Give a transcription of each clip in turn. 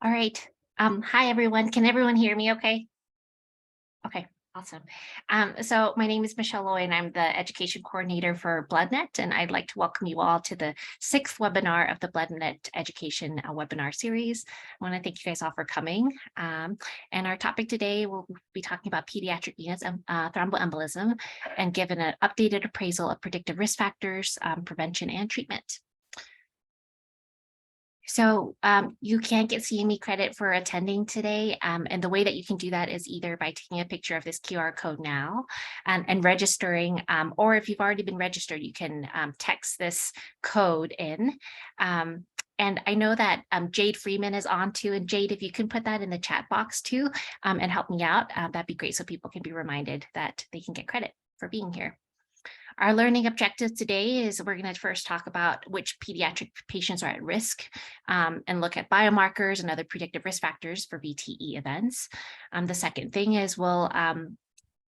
All right. Hi everyone. Can everyone hear me okay? Okay, awesome. So my name is Michelle Loy and I'm the education coordinator for BloodNet, and I'd like to welcome you all to the sixth webinar of the BloodNet education webinar series. I want to thank you guys all for coming. And our topic today, we'll be talking about pediatric venous thromboembolism and give an updated appraisal of predictive risk factors, prevention and treatment. So you can't get CME credit for attending today. And the way that you can do that is either by taking a picture of this QR code now and registering, or if you've already been registered, you can text this code in. And I know that Jade Freeman is on too. And Jade, if you can put that in the chat box too and help me out, that'd be great so people can be reminded that they can get credit for being here. Our learning objectives today is we're going to first talk about which pediatric patients are at risk and look at biomarkers and other predictive risk factors for VTE events. The second thing is we'll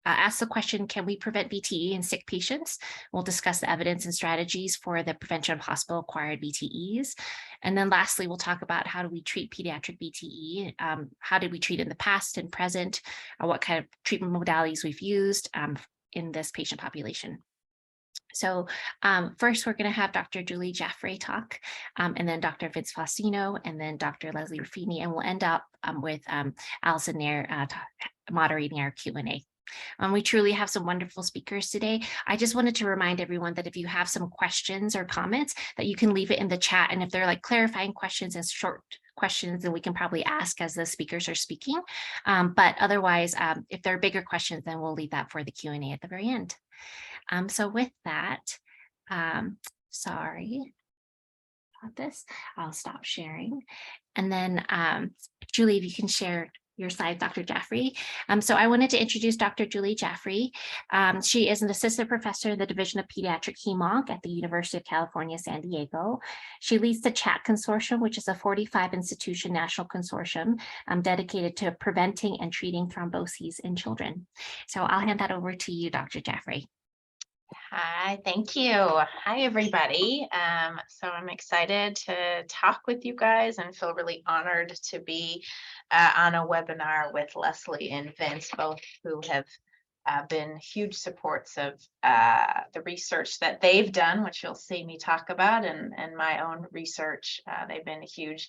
ask the question, can we prevent VTE in sick patients? We'll discuss the evidence and strategies for the prevention of hospital-acquired VTEs. And then lastly, we'll talk about how do we treat pediatric VTE, how did we treat in the past and present, what kind of treatment modalities we've used in this patient population. So first, we're going to have Dr. Julie Jaffray talk, and then Dr. Vince Faustino, and then Dr. Leslie Ruffini, and we'll end up with Allison Nair moderating our Q&A. We truly have some wonderful speakers today. I just wanted to remind everyone that if you have some questions or comments, that you can leave it in the chat. And if they're like clarifying questions and short questions, then we can probably ask as the speakers are speaking. But otherwise, if there are bigger questions, then we'll leave that for the Q&A at the very end. So with that, sorry about this, I'll stop sharing. And then Julie, if you can share your slide, Dr. Jaffray. So I wanted to introduce Dr. Julie Jaffray. She is an assistant professor in the Division of Pediatric Hemonc at the University of California, San Diego. She leads the CHAT Consortium, which is a 45 institution national consortium dedicated to preventing and treating thromboses in children. So I'll hand that over to you, Dr. Jaffray. Hi, thank you. Hi, everybody. So I'm excited to talk with you guys and feel really honored to be on a webinar with Leslie and Vince, both who have been huge supports of the research that they've done, which you'll see me talk about, and my own research. They've been huge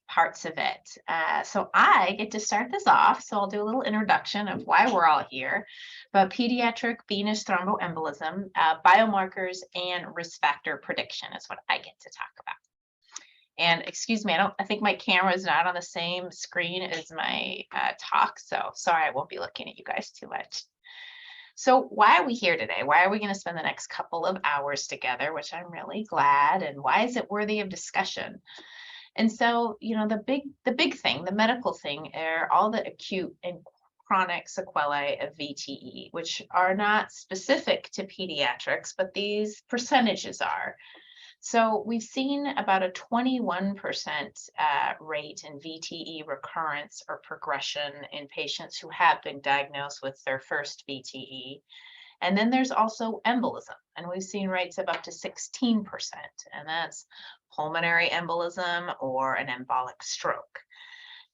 parts of it. So I get to start this off. So I'll do a little introduction of why we're all here, but pediatric venous thromboembolism, biomarkers, and risk factor prediction is what I get to talk about. And excuse me, I think my camera is not on the same screen as my talk. So sorry, I won't be looking at you guys too much. So why are we here today? Why are we going to spend the next couple of hours together, which I'm really glad, and why is it worthy of discussion? And so, you know, the big thing, the medical thing, are all the acute and chronic sequelae of VTE, which are not specific to pediatrics, but these percentages are. So we've seen about a 21% rate in VTE recurrence or progression in patients who have been diagnosed with their first VTE. And then there's also embolism, and we've seen rates of up to 16%, and that's pulmonary embolism or an embolic stroke.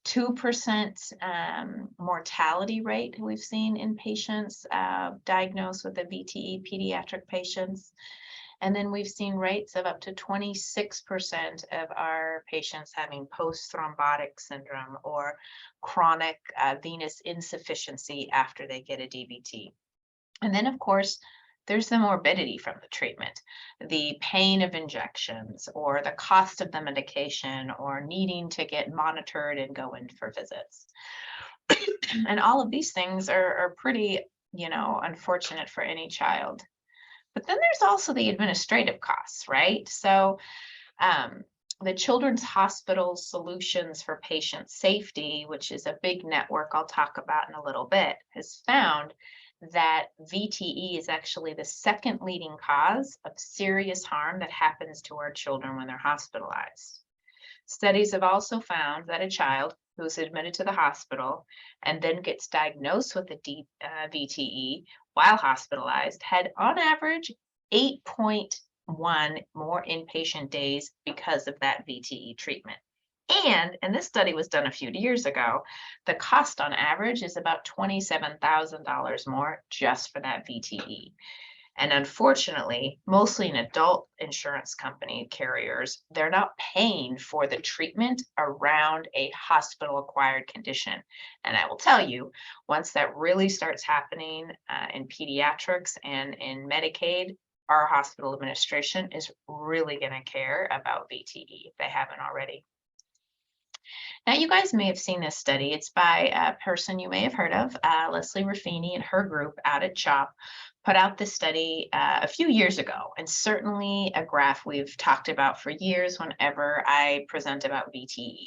2% mortality rate we've seen in patients diagnosed with a VTE, pediatric patients. And then we've seen rates of up to 26% of our patients having post-thrombotic syndrome or chronic venous insufficiency after they get a DVT. And then, of course, there's the morbidity from the treatment, the pain of injections, or the cost of the medication, or needing to get monitored and go in for visits. And all of these things are pretty, you know, unfortunate for any child. But then there's also the administrative costs, right? So the Children's Hospital Solutions for Patient Safety, which is a big network I'll talk about in a little bit, has found that VTE is actually the second leading cause of serious harm that happens to our children when they're hospitalized. Studies have also found that a child who's admitted to the hospital and then gets diagnosed with a VTE while hospitalized had on average 8.1 more inpatient days because of that VTE treatment. And this study was done a few years ago, the cost on average is about $27,000 more just for that VTE. And unfortunately, mostly in adult insurance company carriers, they're not paying for the treatment around a hospital acquired condition. And I will tell you, once that really starts happening in pediatrics and in Medicaid, our hospital administration is really going to care about VTE if they haven't already. Now, you guys may have seen this study. It's by a person you may have heard of, Leslie Ruffini and her group out at CHOP put out this study a few years ago, and certainly a graph we've talked about for years whenever I present about VTE.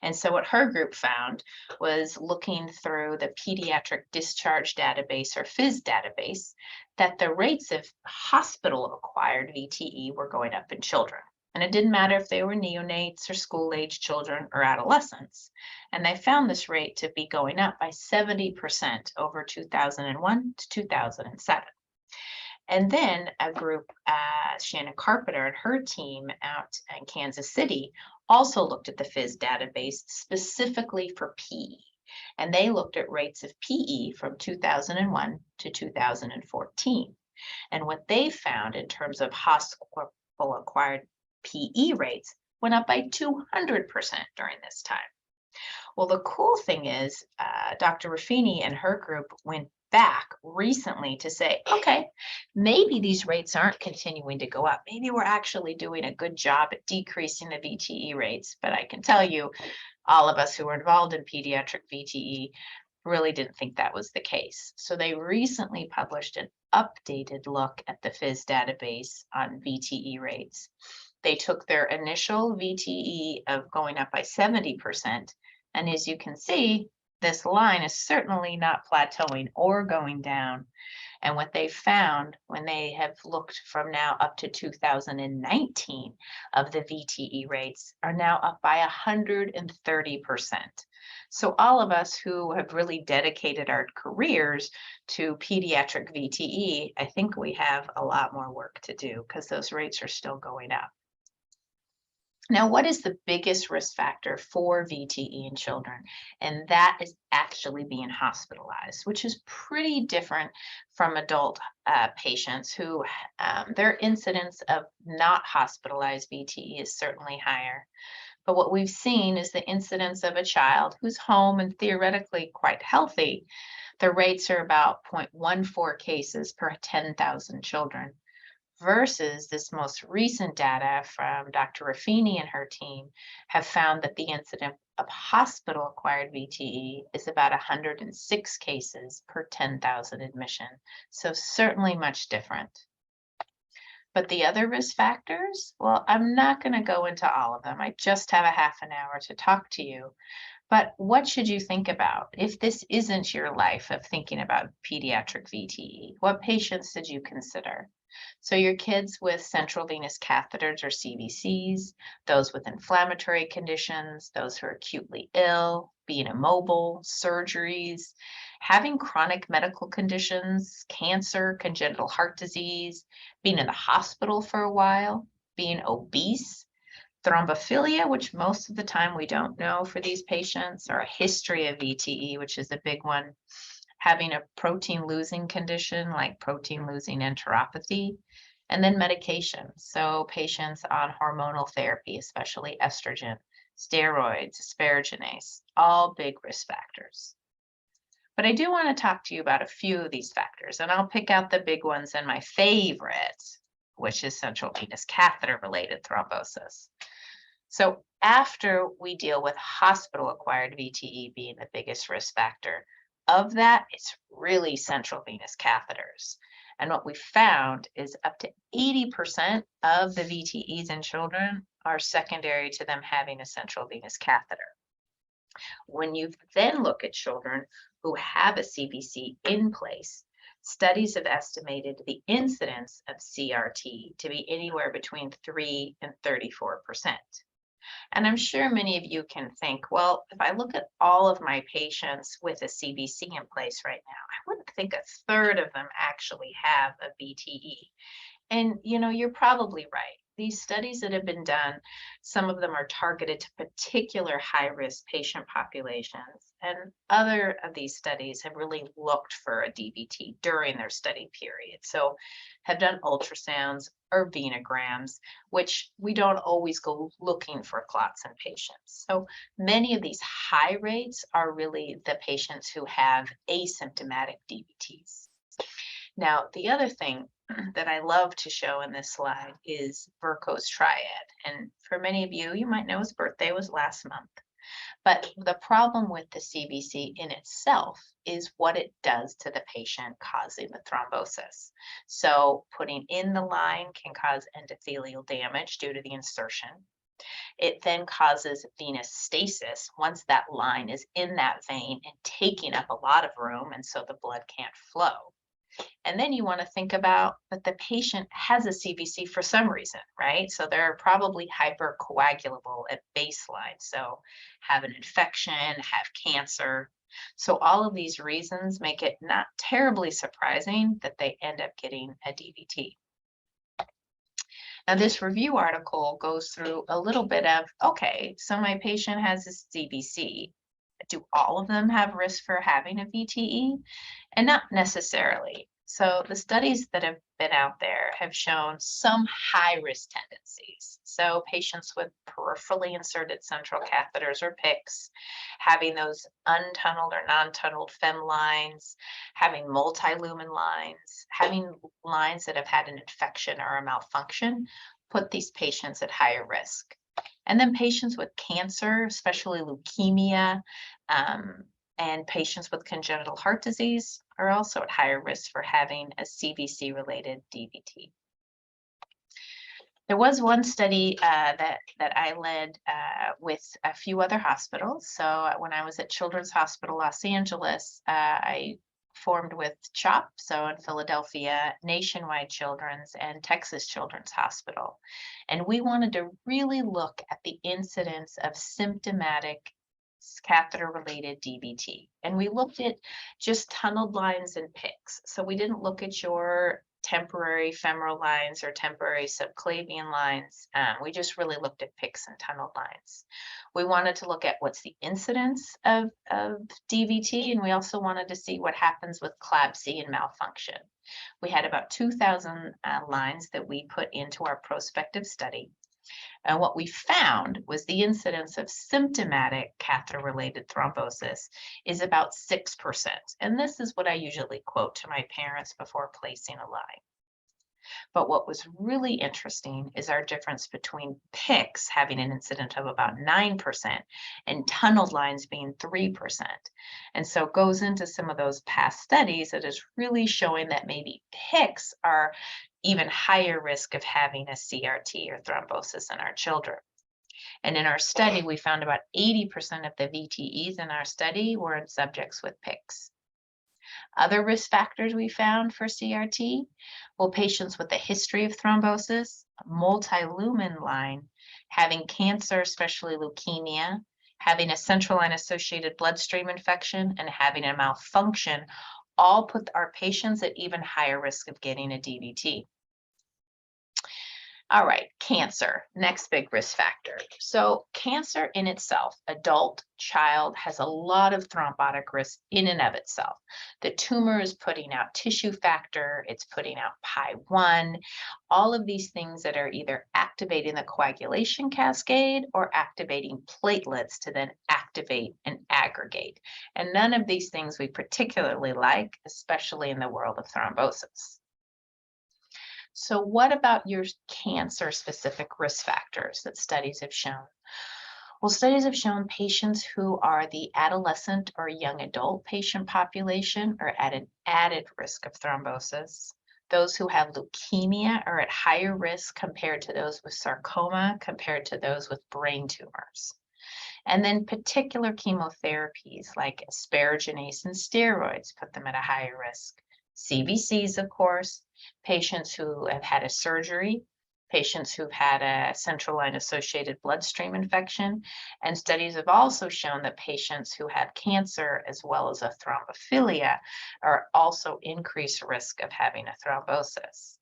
And so what her group found was looking through the pediatric discharge database or FIS database that the rates of hospital acquired VTE were going up in children. And it didn't matter if they were neonates or school-age children or adolescents. And they found this rate to be going up by 70% over 2001 to 2007. And then a group, Shannon Carpenter and her team out in Kansas City, also looked at the FIS database specifically for PE. And they looked at rates of PE from 2001 to 2014. And what they found in terms of hospital acquired PE rates went up by 200% during this time. Well, the cool thing is, Dr. Ruffini and her group went back recently to say, okay, maybe these rates aren't continuing to go up. Maybe we're actually doing a good job at decreasing the VTE rates. But I can tell you, all of us who were involved in pediatric VTE really didn't think that was the case. So they recently published an updated look at the FIS database on VTE rates. They took their initial VTE of going up by 70%. And as you can see, this line is certainly not plateauing or going down. And what they found when they have looked from now up to 2019 of the VTE rates are now up by 130%. So all of us who have really dedicated our careers to pediatric VTE, I think we have a lot more work to do because those rates are still going up. Now, what is the biggest risk factor for VTE in children? And that is actually being hospitalized, which is pretty different from adult patients who their incidence of not hospitalized VTE is certainly higher. But what we've seen is the incidence of a child who's home and theoretically quite healthy. The rates are about 0.14 cases per 10,000 children, versus this most recent data from Dr. Ruffini and her team have found that the incidence of hospital-acquired VTE is about 106 cases per 10,000 admission. So certainly much different. But the other risk factors, well, I'm not going to go into all of them. I just have a half an hour to talk to you. But what should you think about if this isn't your life of thinking about pediatric VTE? What patients did you consider? So your kids with central venous catheters or CVCs, those with inflammatory conditions, those who are acutely ill, being immobile, surgeries, having chronic medical conditions, cancer, congenital heart disease, being in the hospital for a while, being obese, thrombophilia, which most of the time we don't know for these patients, or a history of VTE, which is a big one, having a protein losing condition like protein losing enteropathy, and then medication. So patients on hormonal therapy, especially estrogen, steroids, asparaginase, all big risk factors. But I do want to talk to you about a few of these factors, and I'll pick out the big ones and my favorite, which is central venous catheter related thrombosis. So after we deal with hospital acquired VTE being the biggest risk factor, of that, it's really central venous catheters. And what we found is up to 80% of the VTEs in children are secondary to them having a central venous catheter. When you then look at children who have a CVC in place, studies have estimated the incidence of CRT to be anywhere between 3 and 34%. And I'm sure many of you can think, well, if I look at all of my patients with a CVC in place right now, I wouldn't think a third of them actually have a VTE. And you're probably right. these studies that have been done, some of them are targeted to particular high-risk patient populations, and other of these studies have really looked for a DVT during their study period. So have done ultrasounds or venograms, which we don't always go looking for clots in patients. So many of these high rates are really the patients who have asymptomatic DVTs. Now, the other thing that I love to show in this slide is Burko's triad. And for many of you, you might know his birthday was last month. But the problem with the CVC in itself is what it does to the patient, causing the thrombosis. So putting in the line can cause endothelial damage due to the insertion. It then causes venous stasis once that line is in that vein and taking up a lot of room, and so the blood can't flow. And then you want to think about that the patient has a CVC for some reason, right? So they're probably hypercoagulable at baseline. So have an infection, have cancer. So all of these reasons make it not terribly surprising that they end up getting a DVT. Now, this review article goes through a little bit of, okay, so my patient has a CVC. Do all of them have risk for having a VTE? And not necessarily. So the studies that have been out there have shown some high risk tendencies. So patients with peripherally inserted central catheters or PICCs, having those untunneled or non-tunneled fem lines, having multi-lumen lines, having lines that have had an infection or a malfunction, put these patients at higher risk. And then patients with cancer, especially leukemia, and patients with congenital heart disease are also at higher risk for having a CVC-related DVT. There was one study that I led with a few other hospitals. So when I was at Children's Hospital Los Angeles, I formed with CHOP, so in Philadelphia, Nationwide Children's, and Texas Children's Hospital. And we wanted to really look at the incidence of symptomatic catheter-related DVT. And we looked at just tunneled lines and PICCs. So we didn't look at your temporary femoral lines or temporary subclavian lines. We just really looked at PICCs and tunneled lines. We wanted to look at what's the incidence of DVT, and we also wanted to see what happens with CLABSI and malfunction. We had about 2,000 lines that we put into our prospective study. And what we found was the incidence of symptomatic catheter-related thrombosis is about 6%. And this is what I usually quote to my parents before placing a line. But what was really interesting is our difference between PICCs having an incidence of about 9% and tunneled lines being 3%. And so it goes into some of those past studies that is really showing that maybe PICCs are even higher risk of having a CRT or thrombosis in our children. And in our study, we found about 80% of the VTEs in our study were in subjects with PICCs. Other risk factors we found for CRT, well, patients with a history of thrombosis, multi-lumen line, having cancer, especially leukemia, having a central line associated bloodstream infection, and having a malfunction, all put our patients at even higher risk of getting a DVT. All right, cancer, next big risk factor. So cancer in itself, adult, child, has a lot of thrombotic risk in and of itself. The tumor is putting out tissue factor, it's putting out PI1, all of these things that are either activating the coagulation cascade or activating platelets to then activate and aggregate. And none of these things we particularly like, especially in the world of thrombosis. So what about your cancer-specific risk factors that studies have shown? Well, studies have shown patients who are the adolescent or young adult patient population are at an added risk of thrombosis. Those who have leukemia are at higher risk compared to those with sarcoma, compared to those with brain tumors. And then particular chemotherapies like asparaginase and steroids put them at a higher risk. CVCs, of course, patients who have had a surgery, patients who've had a central line associated bloodstream infection, and studies have also shown that patients who have cancer as well as a thrombophilia are also increased risk of having a thrombosis.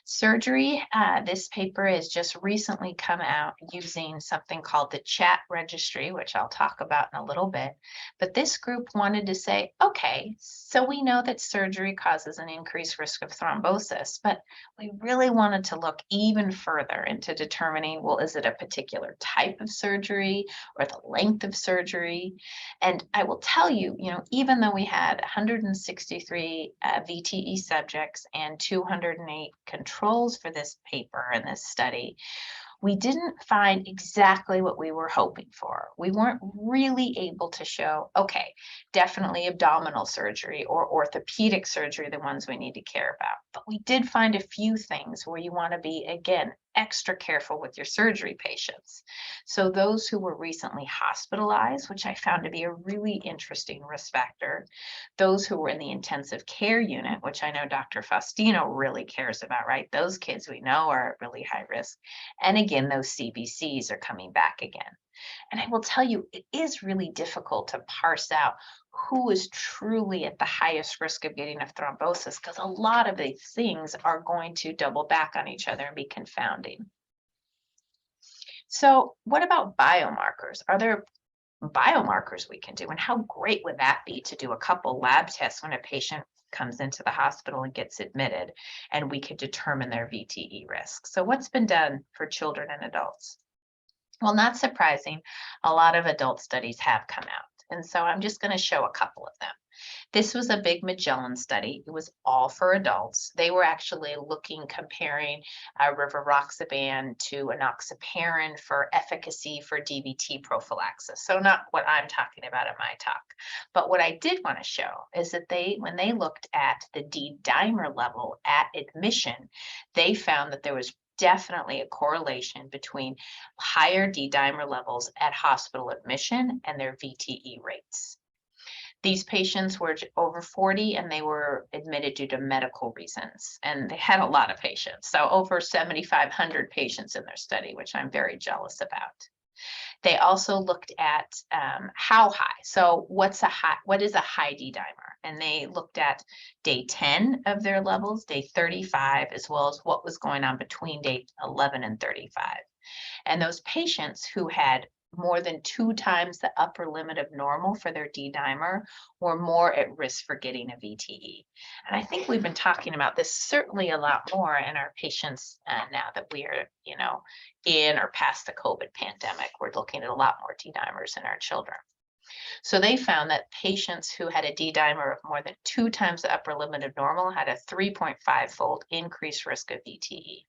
Surgery, this paper has just recently come out using something called the CHAT registry, which I'll talk about in a little bit. But this group wanted to say, okay, so we know that surgery causes an increased risk of thrombosis, but we really wanted to look even further into determining, well, is it a particular type of surgery or the length of surgery? And I will tell you, even though we had 163 VTE subjects and 208 controls for this paper and this study, we didn't find exactly what we were hoping for. We weren't really able to show, okay, definitely abdominal surgery or orthopedic surgery, the ones we need to care about. But we did find a few things where you want to be, again, extra careful with your surgery patients. So those who were recently hospitalized, which I found to be a really interesting risk factor, those who were in the intensive care unit, which I know Dr. Faustino really cares about, right? Those kids we know are at really high risk. And again, those CBCs are coming back again. And I will tell you, it is really difficult to parse out who is truly at the highest risk of getting a thrombosis, because a lot of these things are going to double back on each other and be confounding. So what about biomarkers? Are there biomarkers we can do? And how great would that be to do a couple lab tests when a patient comes into the hospital and gets admitted, and we could determine their VTE risk? So what's been done for children and adults? Well, not surprising, a lot of adult studies have come out. And so I'm just going to show a couple of them. This was a big Magellan study. It was all for adults. They were actually comparing rivaroxaban to enoxaparin for efficacy for DVT prophylaxis. So not what I'm talking about in my talk. But what I did want to show is that when they looked at the D-dimer level at admission, they found that there was definitely a correlation between higher D-dimer levels at hospital admission and their VTE rates. These patients were over 40 and they were admitted due to medical reasons, and they had a lot of patients. So over 7,500 patients in their study, which I'm very jealous about. They also looked at how high. So what is a high D-dimer? And they looked at day 10 of their levels, day 35, as well as what was going on between day 11 and 35. And those patients who had more than 2 times the upper limit of normal for their D-dimer were more at risk for getting a VTE. And I think we've been talking about this certainly a lot more in our patients now that we are, in or past the COVID pandemic. We're looking at a lot more D-dimers in our children. So they found that patients who had a D-dimer of more than 2 times the upper limit of normal had a 3.5-fold increased risk of VTE.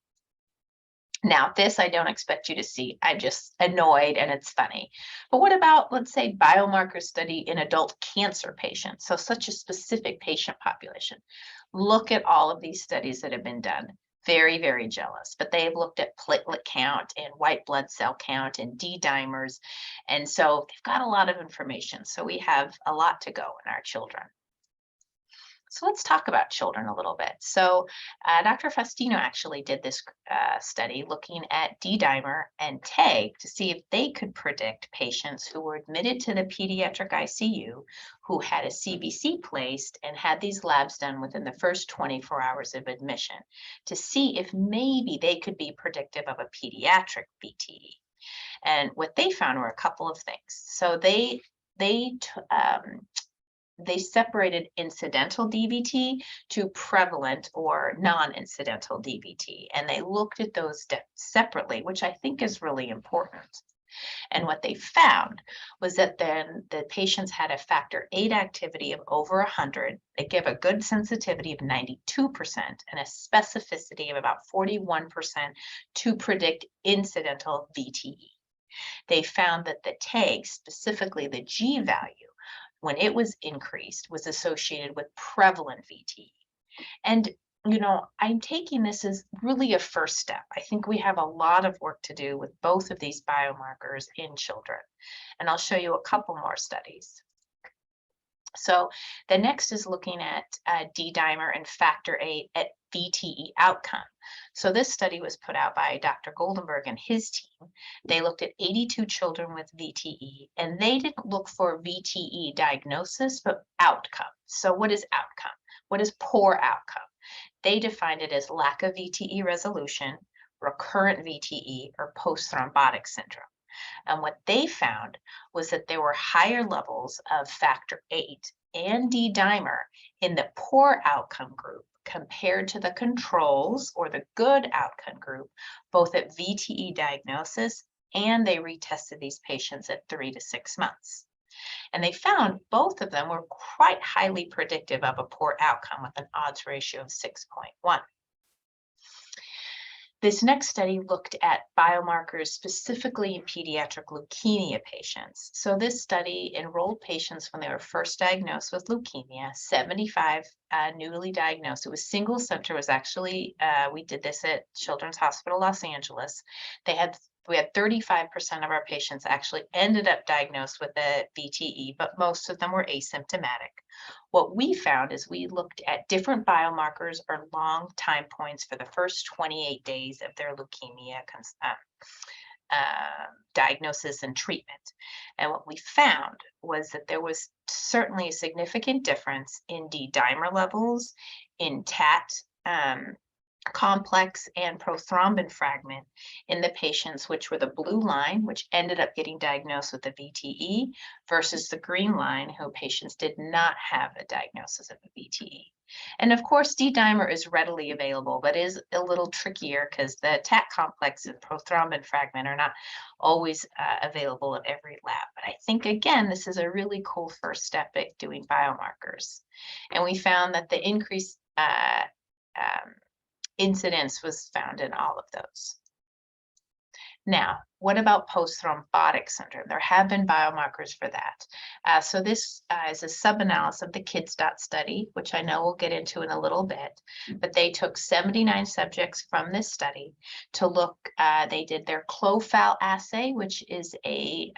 Now, this I don't expect you to see. I'm just annoyed and it's funny. But what about, let's say, biomarker study in adult cancer patients? So such a specific patient population. Look at all of these studies that have been done. Very, very jealous. But they've looked at platelet count and white blood cell count and D-dimers. And so they've got a lot of information. So we have a lot to go in our children. So let's talk about children a little bit. So Dr. Faustino actually did this study looking at D-dimer and TAG to see if they could predict patients who were admitted to the pediatric ICU who had a CBC placed and had these labs done within the first 24 hours of admission to see if maybe they could be predictive of a pediatric VTE. And what they found were a couple of things. So they separated incidental DVT to prevalent or non-incidental DVT, and they looked at those separately, which I think is really important. And what they found was that then the patients had a factor VIII activity of over 100. They give a good sensitivity of 92% and a specificity of about 41% to predict incidental VTE. They found that the TAG, specifically the G value, when it was increased, was associated with prevalent VTE. And, I'm taking this as really a first step. I think we have a lot of work to do with both of these biomarkers in children. And I'll show you a couple more studies. So the next is looking at D-dimer and factor VIII at VTE outcome. So this study was put out by Dr. Goldenberg and his team. They looked at 82 children with VTE, and they didn't look for VTE diagnosis, but outcome. So what is outcome? What is poor outcome? They defined it as lack of VTE resolution, recurrent VTE, or post-thrombotic syndrome. And what they found was that there were higher levels of factor VIII and D-dimer in the poor outcome group compared to the controls or the good outcome group, both at VTE diagnosis, and they retested these patients at 3 to 6 months. And they found both of them were quite highly predictive of a poor outcome with an odds ratio of 6.1. This next study looked at biomarkers specifically in pediatric leukemia patients. So this study enrolled patients when they were first diagnosed with leukemia, 75 newly diagnosed. It was single center, was actually, we did this at Children's Hospital Los Angeles. We had 35% of our patients actually ended up diagnosed with a VTE, but most of them were asymptomatic. What we found is we looked at different biomarkers or long time points for the first 28 days of their leukemia diagnosis and treatment. And what we found was that there was certainly a significant difference in D-dimer levels, in TAT complex and prothrombin fragment in the patients, which were the blue line, which ended up getting diagnosed with a VTE, versus the green line, who patients did not have a diagnosis of a VTE. And of course, D-dimer is readily available, but is a little trickier because the TAT complex and prothrombin fragment are not always available at every lab. But I think, again, this is a really cool first step at doing biomarkers. And we found that the increased incidence was found in all of those. Now, what about post-thrombotic syndrome? There have been biomarkers for that. So this is a sub-analysis of the KIDS.dot study, which I know we'll get into in a little bit, but they took 79 subjects from this study to look, they did their CLOFAL assay, which is a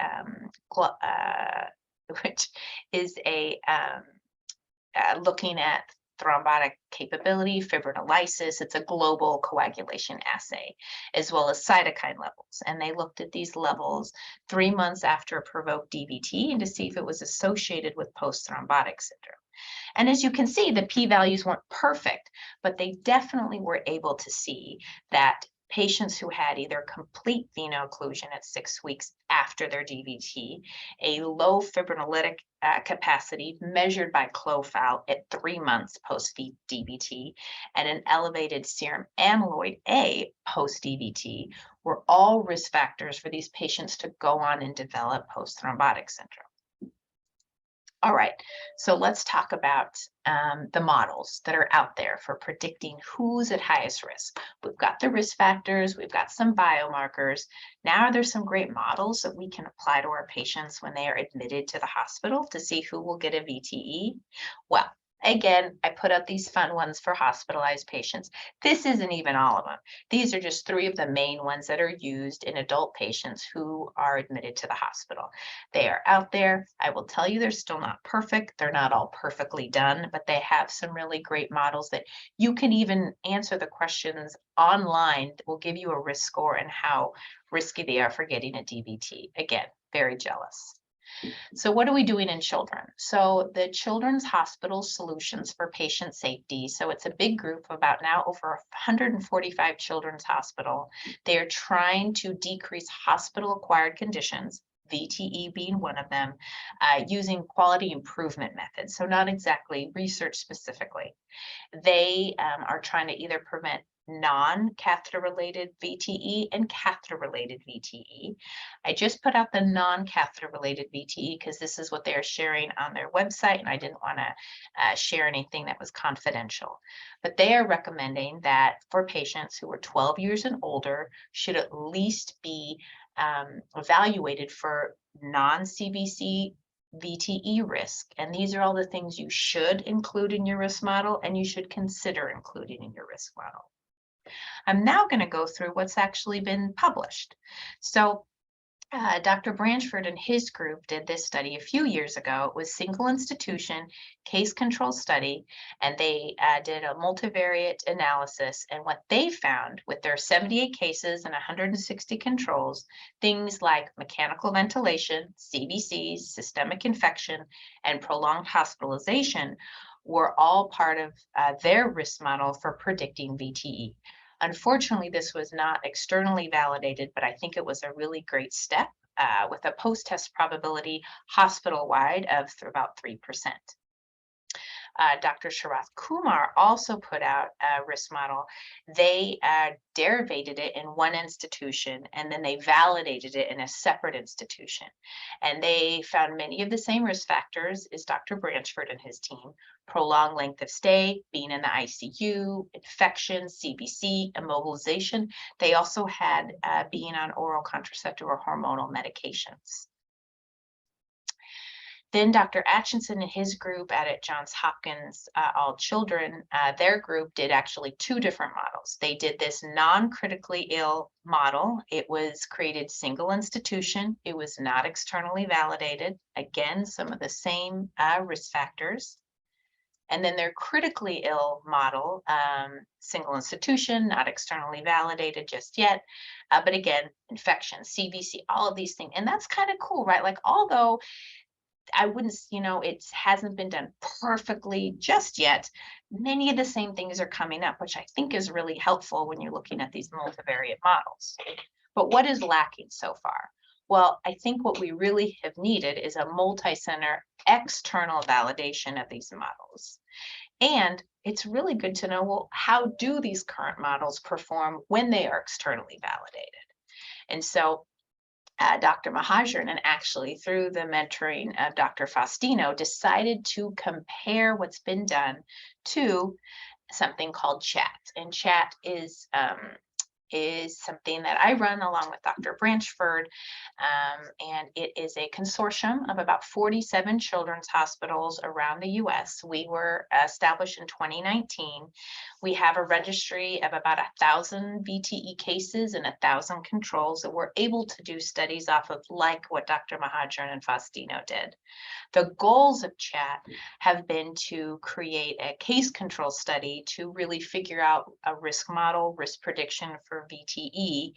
looking at thrombotic capability, fibrinolysis. It's a global coagulation assay, as well as cytokine levels. And they looked at these levels 3 months after a provoked DVT and to see if it was associated with post-thrombotic syndrome. And as you can see, the p-values weren't perfect, but they definitely were able to see that patients who had either complete veno-occlusion at 6 weeks after their DVT, a low fibrinolytic capacity measured by CLOFAL at 3 months post-DVT, and an elevated serum amyloid A post-DVT were all risk factors for these patients to go on and develop post-thrombotic syndrome. All right, so let's talk about the models that are out there for predicting who's at highest risk. We've got the risk factors, we've got some biomarkers. Now there's some great models that we can apply to our patients when they are admitted to the hospital to see who will get a VTE. Well, again, I put out these fun ones for hospitalized patients. This isn't even all of them. These are just 3 of the main ones that are used in adult patients who are admitted to the hospital. They are out there. I will tell you, they're still not perfect. They're not all perfectly done, but they have some really great models that you can even answer the questions online that will give you a risk score and how risky they are for getting a DVT. Again, very jealous. So what are we doing in children? So the Children's Hospital Solutions for Patient Safety. So it's a big group of about now over 145 children's hospital. They are trying to decrease hospital-acquired conditions, VTE being one of them, using quality improvement methods. So not exactly research specifically. They are trying to either prevent non-catheter related VTE and catheter related VTE. I just put out the non-catheter related VTE because this is what they're sharing on their website, and I didn't want to share anything that was confidential. But they are recommending that for patients who are 12 years and older should at least be evaluated for non-CVC VTE risk. And these are all the things you should include in your risk model and you should consider including in your risk model. I'm now going to go through what's actually been published. So Dr. Branchford and his group did this study a few years ago. It was single institution case control study, and they did a multivariate analysis. And what they found with their 78 cases and 160 controls, things like mechanical ventilation, CVCs, systemic infection, and prolonged hospitalization were all part of their risk model for predicting VTE. Unfortunately, this was not externally validated, but I think it was a really great step with a post-test probability hospital-wide of about 3%. Dr. Sharath Kumar also put out a risk model. They derivated it in one institution, and then they validated it in a separate institution. And they found many of the same risk factors as Dr. Branchford and his team: prolonged length of stay, being in the ICU, infection, CBC, immobilization. They also had being on oral contraceptive or hormonal medications. Then Dr. Atchison and his group at Johns Hopkins All Children, their group did actually two different models. They did this non-critically ill model. It was created single institution. It was not externally validated. Again, some of the same risk factors. And then their critically ill model, single institution, not externally validated just yet. But again, infection, CBC, all of these things. And that's kind of cool, right? Like, although I wouldn't, it hasn't been done perfectly just yet, many of the same things are coming up, which I think is really helpful when you're looking at these multivariate models. But what is lacking so far? Well, I think what we really have needed is a multi-center external validation of these models. And it's really good to know, well, how do these current models perform when they are externally validated? And so Dr. Mahajan, and actually through the mentoring of Dr. Faustino, decided to compare what's been done to something called CHAT. And CHAT is something that I run along with Dr. Branchford, and it is a consortium of about 47 children's hospitals around the US. We were established in 2019. We have a registry of about 1,000 VTE cases and 1,000 controls that we're able to do studies off of, like what Dr. Mahajan and Faustino did. The goals of CHAT have been to create a case control study to really figure out a risk model, risk prediction for VTE,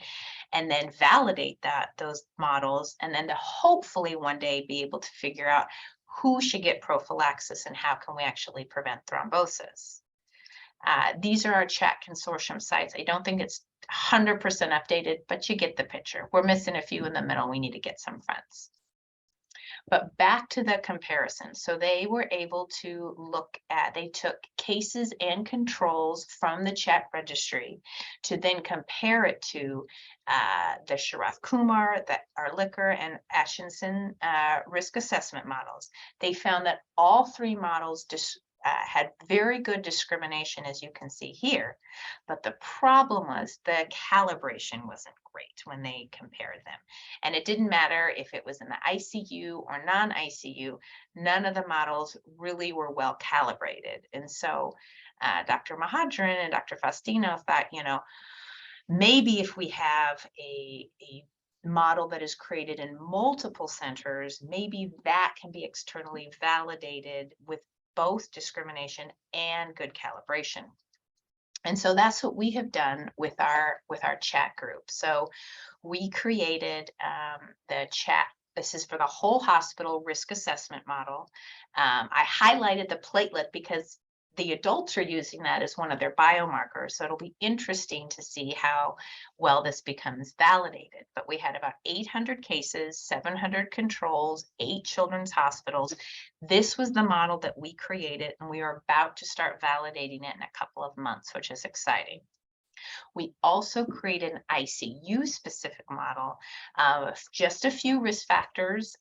and then validate those models, and then to hopefully one day be able to figure out who should get prophylaxis and how can we actually prevent thrombosis. These are our CHAT consortium sites. I don't think it's 100% updated, but you get the picture. We're missing a few in the middle. We need to get some fronts. But back to the comparison. So they were able to they took cases and controls from the CHAT registry to then compare it to the Sharath Kumar, the Arlicker, and Atchison risk assessment models. They found that all three models had very good discrimination, as you can see here. But the problem was the calibration wasn't great when they compared them. And it didn't matter if it was in the ICU or non-ICU, none of the models really were well calibrated. And so Dr. Mahajan and Dr. Faustino thought, maybe if we have a model that is created in multiple centers, maybe that can be externally validated with both discrimination and good calibration. And so that's what we have done with our CHAT group. So we created the CHAT. This is for the whole hospital risk assessment model. I highlighted the platelet because the adults are using that as one of their biomarkers. So it'll be interesting to see how well this becomes validated. But we had about 800 cases, 700 controls, 8 children's hospitals. This was the model that we created, and we are about to start validating it in a couple of months, which is exciting. We also created an ICU specific model of just a few risk factors: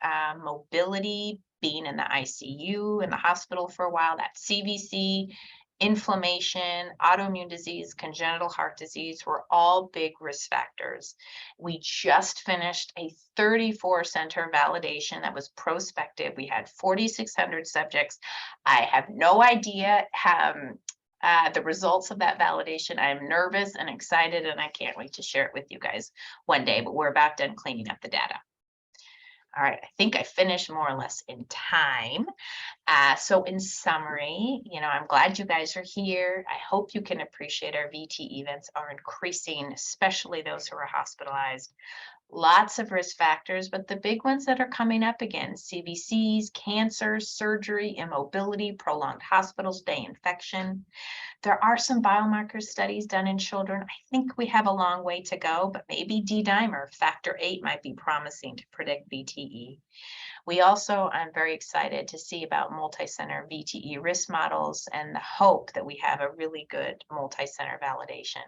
mobility, being in the ICU in the hospital for a while, that CVC, inflammation, autoimmune disease, congenital heart disease were all big risk factors. We just finished a 34 center validation that was prospective. We had 4,600 subjects. I have no idea the results of that validation. I'm nervous and excited, and I can't wait to share it with you guys one day, but we're about done cleaning up the data. All right, I think I finished more or less in time. So in summary, I'm glad you guys are here. I hope you can appreciate our VT events are increasing, especially those who are hospitalized. Lots of risk factors, but the big ones that are coming up again, CVCs, cancer, surgery, immobility, prolonged hospital stay, infection. There are some biomarker studies done in children. I think we have a long way to go, but maybe D-dimer, factor 8 might be promising to predict VTE. We also, I'm very excited to see about multi-center VTE risk models and the hope that we have a really good multi-center validation.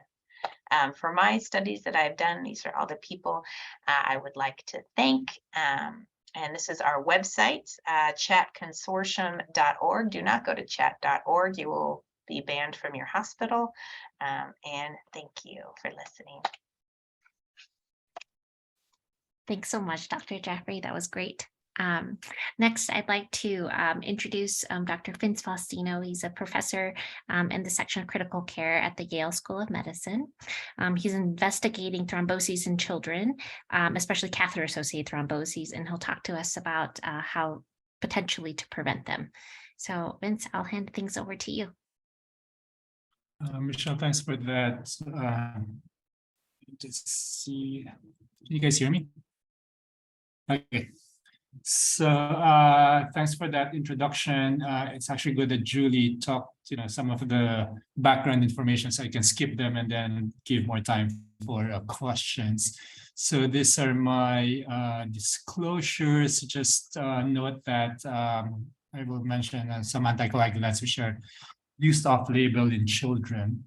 For my studies that I've done, these are all the people I would like to thank. And this is our website, chatconsortium.org. Do not go to chat.org. You will be banned from your hospital. And thank you for listening. Thanks so much, Dr. Jeffrey. That was great. Next, I'd like to introduce Dr. Vince Faustino. He's a professor in the section of critical care at the Yale School of Medicine. He's investigating thromboses in children, especially catheter-associated thromboses, and he'll talk to us about how potentially to prevent them. So, Vince, I'll hand things over to you. Michelle, thanks for that. Just see, can you guys hear me? Okay. So thanks for that introduction. It's actually good that Julie talked, some of the background information, so I can skip them and then give more time for questions. So these are my disclosures. Just note that I will mention some anticoagulants which are used off-label in children.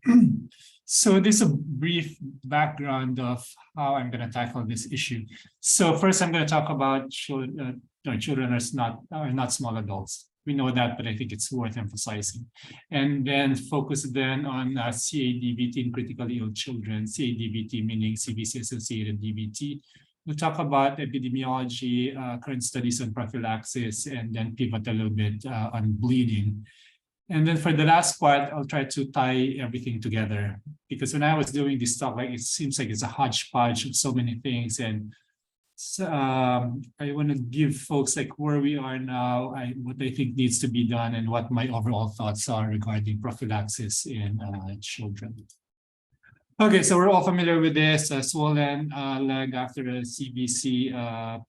So this is a brief background of how I'm going to tackle this issue. So first, I'm going to talk about children. Children are not small adults. We know that, but I think it's worth emphasizing. And then focus then on CADVT in critically ill children. CADVT meaning CVC-associated DVT. We'll talk about epidemiology, current studies on prophylaxis, and then pivot a little bit on bleeding. And then for the last part, I'll try to tie everything together, because when I was doing this talk, it seems like it's a hodgepodge of so many things. And so, I want to give folks where we are now, what I think needs to be done, and what my overall thoughts are regarding prophylaxis in children. Okay, so we're all familiar with this swollen leg after a CVC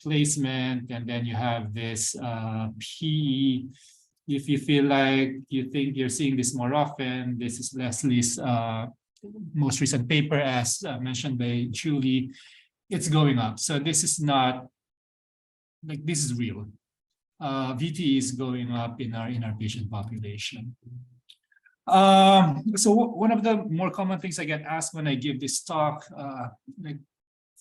placement, and then you have this PE. If you feel like you think you're seeing this more often, this is Leslie's most recent paper, as mentioned by Julie. It's going up. So this is not this is real. VT is going up in our patient population. So one of the more common things I get asked when I give this talk,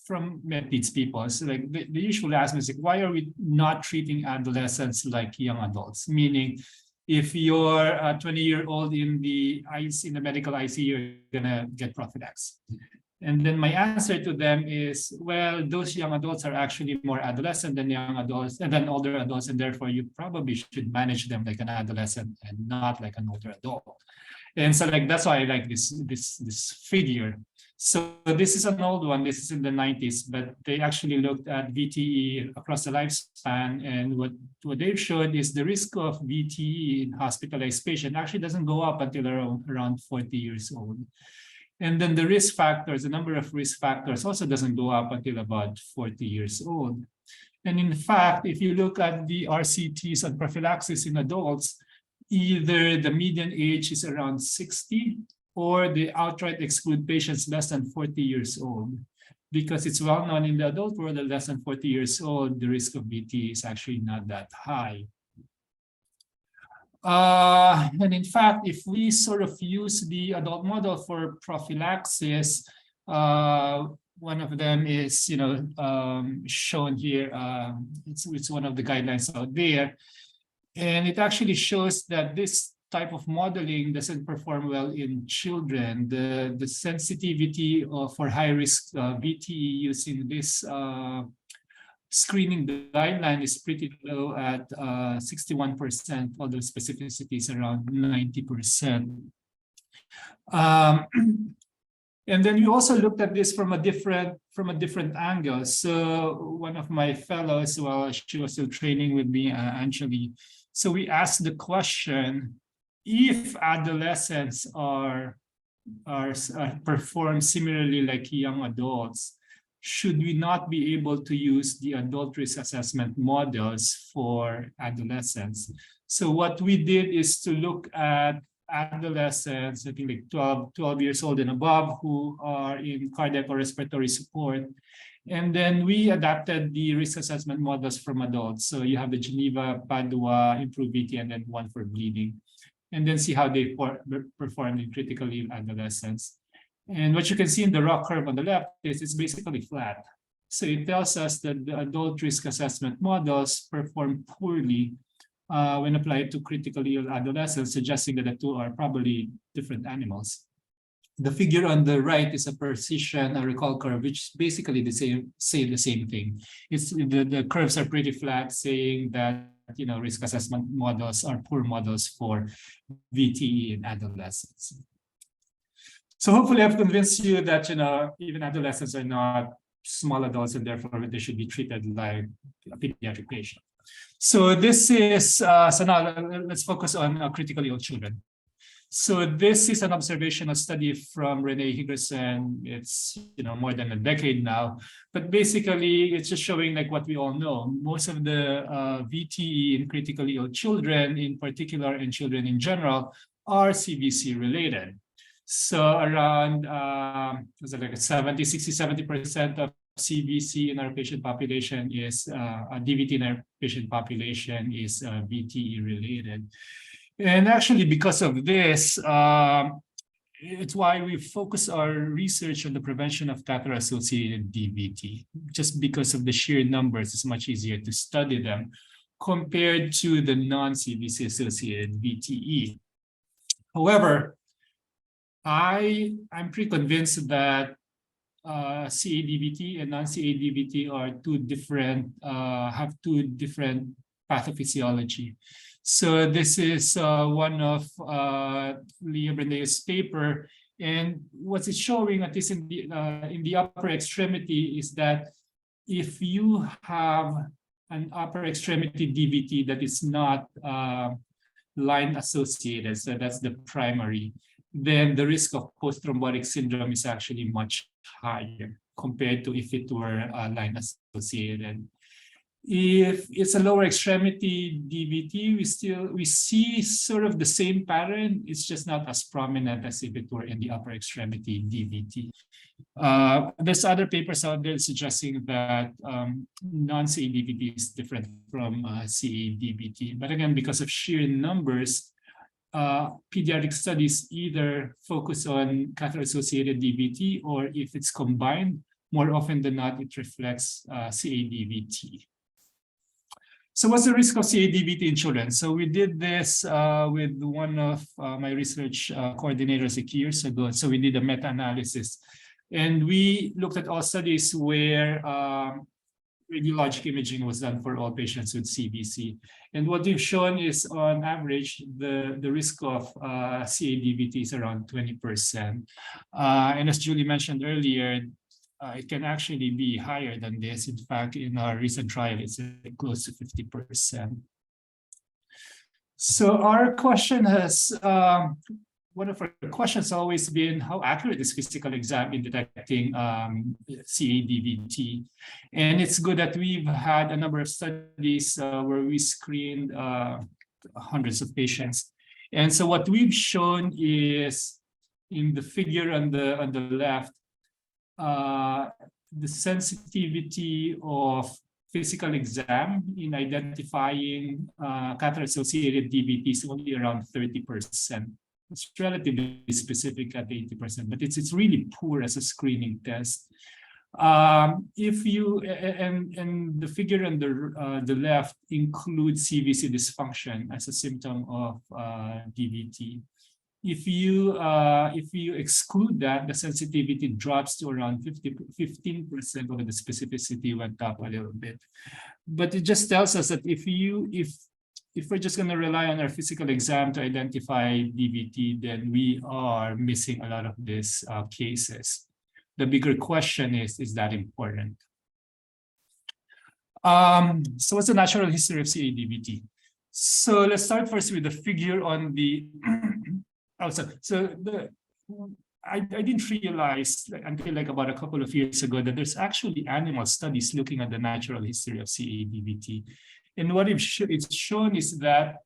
from med-peds people, so they usually ask me, why are we not treating adolescents like young adults? Meaning, if you're a 20-year-old in the medical ICU, you're gonna get prophylaxis. And then my answer to them is, well, those young adults are actually more adolescent than young adults and then older adults, and therefore you probably should manage them like an adolescent and not like an older adult. And so that's why I like this figure. So this is an old one. This is in the 90s, but they actually looked at VTE across the lifespan, and what they've showed is the risk of VTE in hospitalized patient actually doesn't go up until around 40 years old. And then the risk factors, the number of risk factors also doesn't go up until about 40 years old. And in fact, if you look at the RCTs on prophylaxis in adults, either the median age is around 60 or they outright exclude patients less than 40 years old, because it's well known in the adult world that less than 40 years old, the risk of VT is actually not that high. And in fact, if we sort of use the adult model for prophylaxis, one of them is, shown here. It's one of the guidelines out there. And it actually shows that this type of modeling doesn't perform well in children. The sensitivity for high-risk VTE using this screening guideline is pretty low at 61%, although specificity is around 90%. And then we also looked at this from a different angle. So one of my fellows, well, she was still training with me, Anjali. So we asked the question: if adolescents are perform similarly like young adults, should we not be able to use the adult risk assessment models for adolescents? So what we did is to look at adolescents, I think like 12 years old and above, who are in cardiac or respiratory support. And then we adapted the risk assessment models from adults. So you have the Geneva, Padua, IMPROVE-VT, and then one for bleeding. And then see how they perform in critically ill adolescents. And what you can see in the rock curve on the left is it's basically flat. So it tells us that the adult risk assessment models perform poorly when applied to critically ill adolescents, suggesting that the two are probably different animals. The figure on the right is a precision recall curve, which basically say the same thing. It's the curves are pretty flat, saying that risk assessment models are poor models for VTE in adolescents. So hopefully I've convinced you that even adolescents are not small adults, and therefore they should be treated like a pediatric patient. So this is so now let's focus on critically ill children. So this is an observational study from Renee Higgerson. It's more than a decade now, but basically it's just showing like what we all know. Most of the VTE in critically ill children, in particular, and children in general, are CVC related. So around was it like 70% of CVC in our patient population is DVT in our patient population is VTE related. And actually, because of this, it's why we focus our research on the prevention of catheter-associated DVT. Just because of the sheer numbers, it's much easier to study them compared to the non-CVC associated VTE. However, I'm pretty convinced that CADVT and non-CADVT are have two different pathophysiology. So this is one of Leah Brende's paper, and what it's showing, at least in the upper extremity, is that if you have an upper extremity DVT that is not line associated, so that's the primary, then the risk of post-thrombotic syndrome is actually much higher compared to if it were line associated. If it's a lower extremity DVT, we see sort of the same pattern. It's just not as prominent as if it were in the upper extremity DVT. There's other papers out there suggesting that non-CADVT is different from CADVT. But again, because of sheer numbers, pediatric studies either focus on catheter-associated DVT, or if it's combined, more often than not, it reflects CADVT. So what's the risk of CADVT in children? So we did this with one of my research coordinators years ago. So we did a meta-analysis, and we looked at all studies where radiologic imaging was done for all patients with CVC. And what we've shown is, on average, the risk of CADVT is around 20%. And as Julie mentioned earlier, it can actually be higher than this. In fact, in our recent trial, it's close to 50%. So our question has, one of our questions has always been, how accurate is physical exam in detecting CADVT? And it's good that we've had a number of studies where we screened hundreds of patients. And so what we've shown is, in the figure on the left, the sensitivity of physical exam in identifying catheter-associated DVT is only around 30%. It's relatively specific at 80%, but it's really poor as a screening test. If you and the figure on the left includes CVC dysfunction as a symptom of DVT. If you exclude that, the sensitivity drops to around 15%, although the specificity went up a little bit. But it just tells us that if if we're just going to rely on our physical exam to identify DVT, then we are missing a lot of these cases. The bigger question is that important? So what's the natural history of CADVT? So let's start first with the figure on the I didn't realize until like about a couple of years ago that there's actually animal studies looking at the natural history of CADVT. And what it's shown is that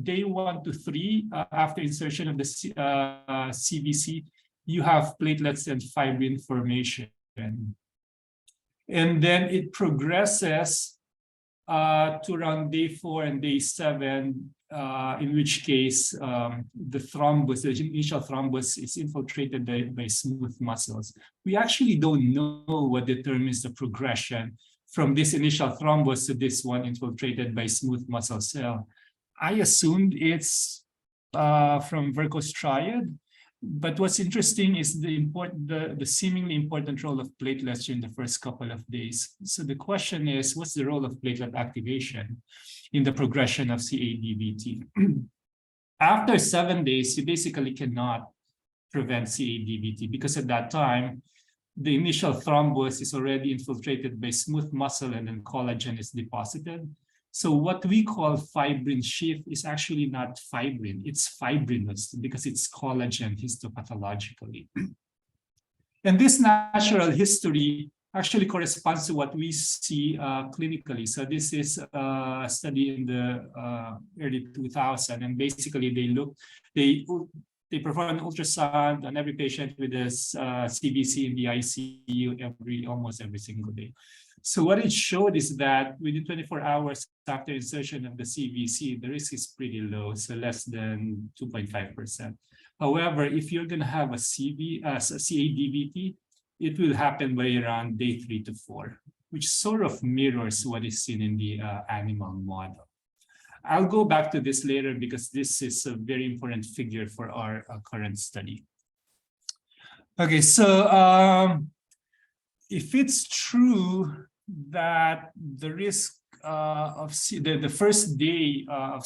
day 1 to 3 after insertion of the CVC, you have platelets and fibrin formation. And then it progresses to around day 4 and day 7, in which case the thrombus, the initial thrombus, is infiltrated by smooth muscles. We actually don't know what determines the progression from this initial thrombus to this one infiltrated by smooth muscle cell. I assumed it's from Vercoe's triad, but what's interesting is the seemingly important role of platelets in the first couple of days. So the question is, what's the role of platelet activation in the progression of CADVT? After 7 days, you basically cannot prevent CADVT because at that time, the initial thrombus is already infiltrated by smooth muscle and then collagen is deposited. So what we call fibrin shift is actually not fibrin, it's fibrinous because it's collagen histopathologically. And this natural history actually corresponds to what we see clinically. So this is a study in the early 2000s, and basically they perform an ultrasound on every patient with this CVC in the ICU almost every single day. So what it showed is that within 24 hours after insertion of the CVC, the risk is pretty low, so less than 2.5%. However, if you're going to have a CADVT, it will happen by around day 3 to 4, which sort of mirrors what is seen in the animal model. I'll go back to this later because this is a very important figure for our current study. Okay, so if it's true that the risk of the first day of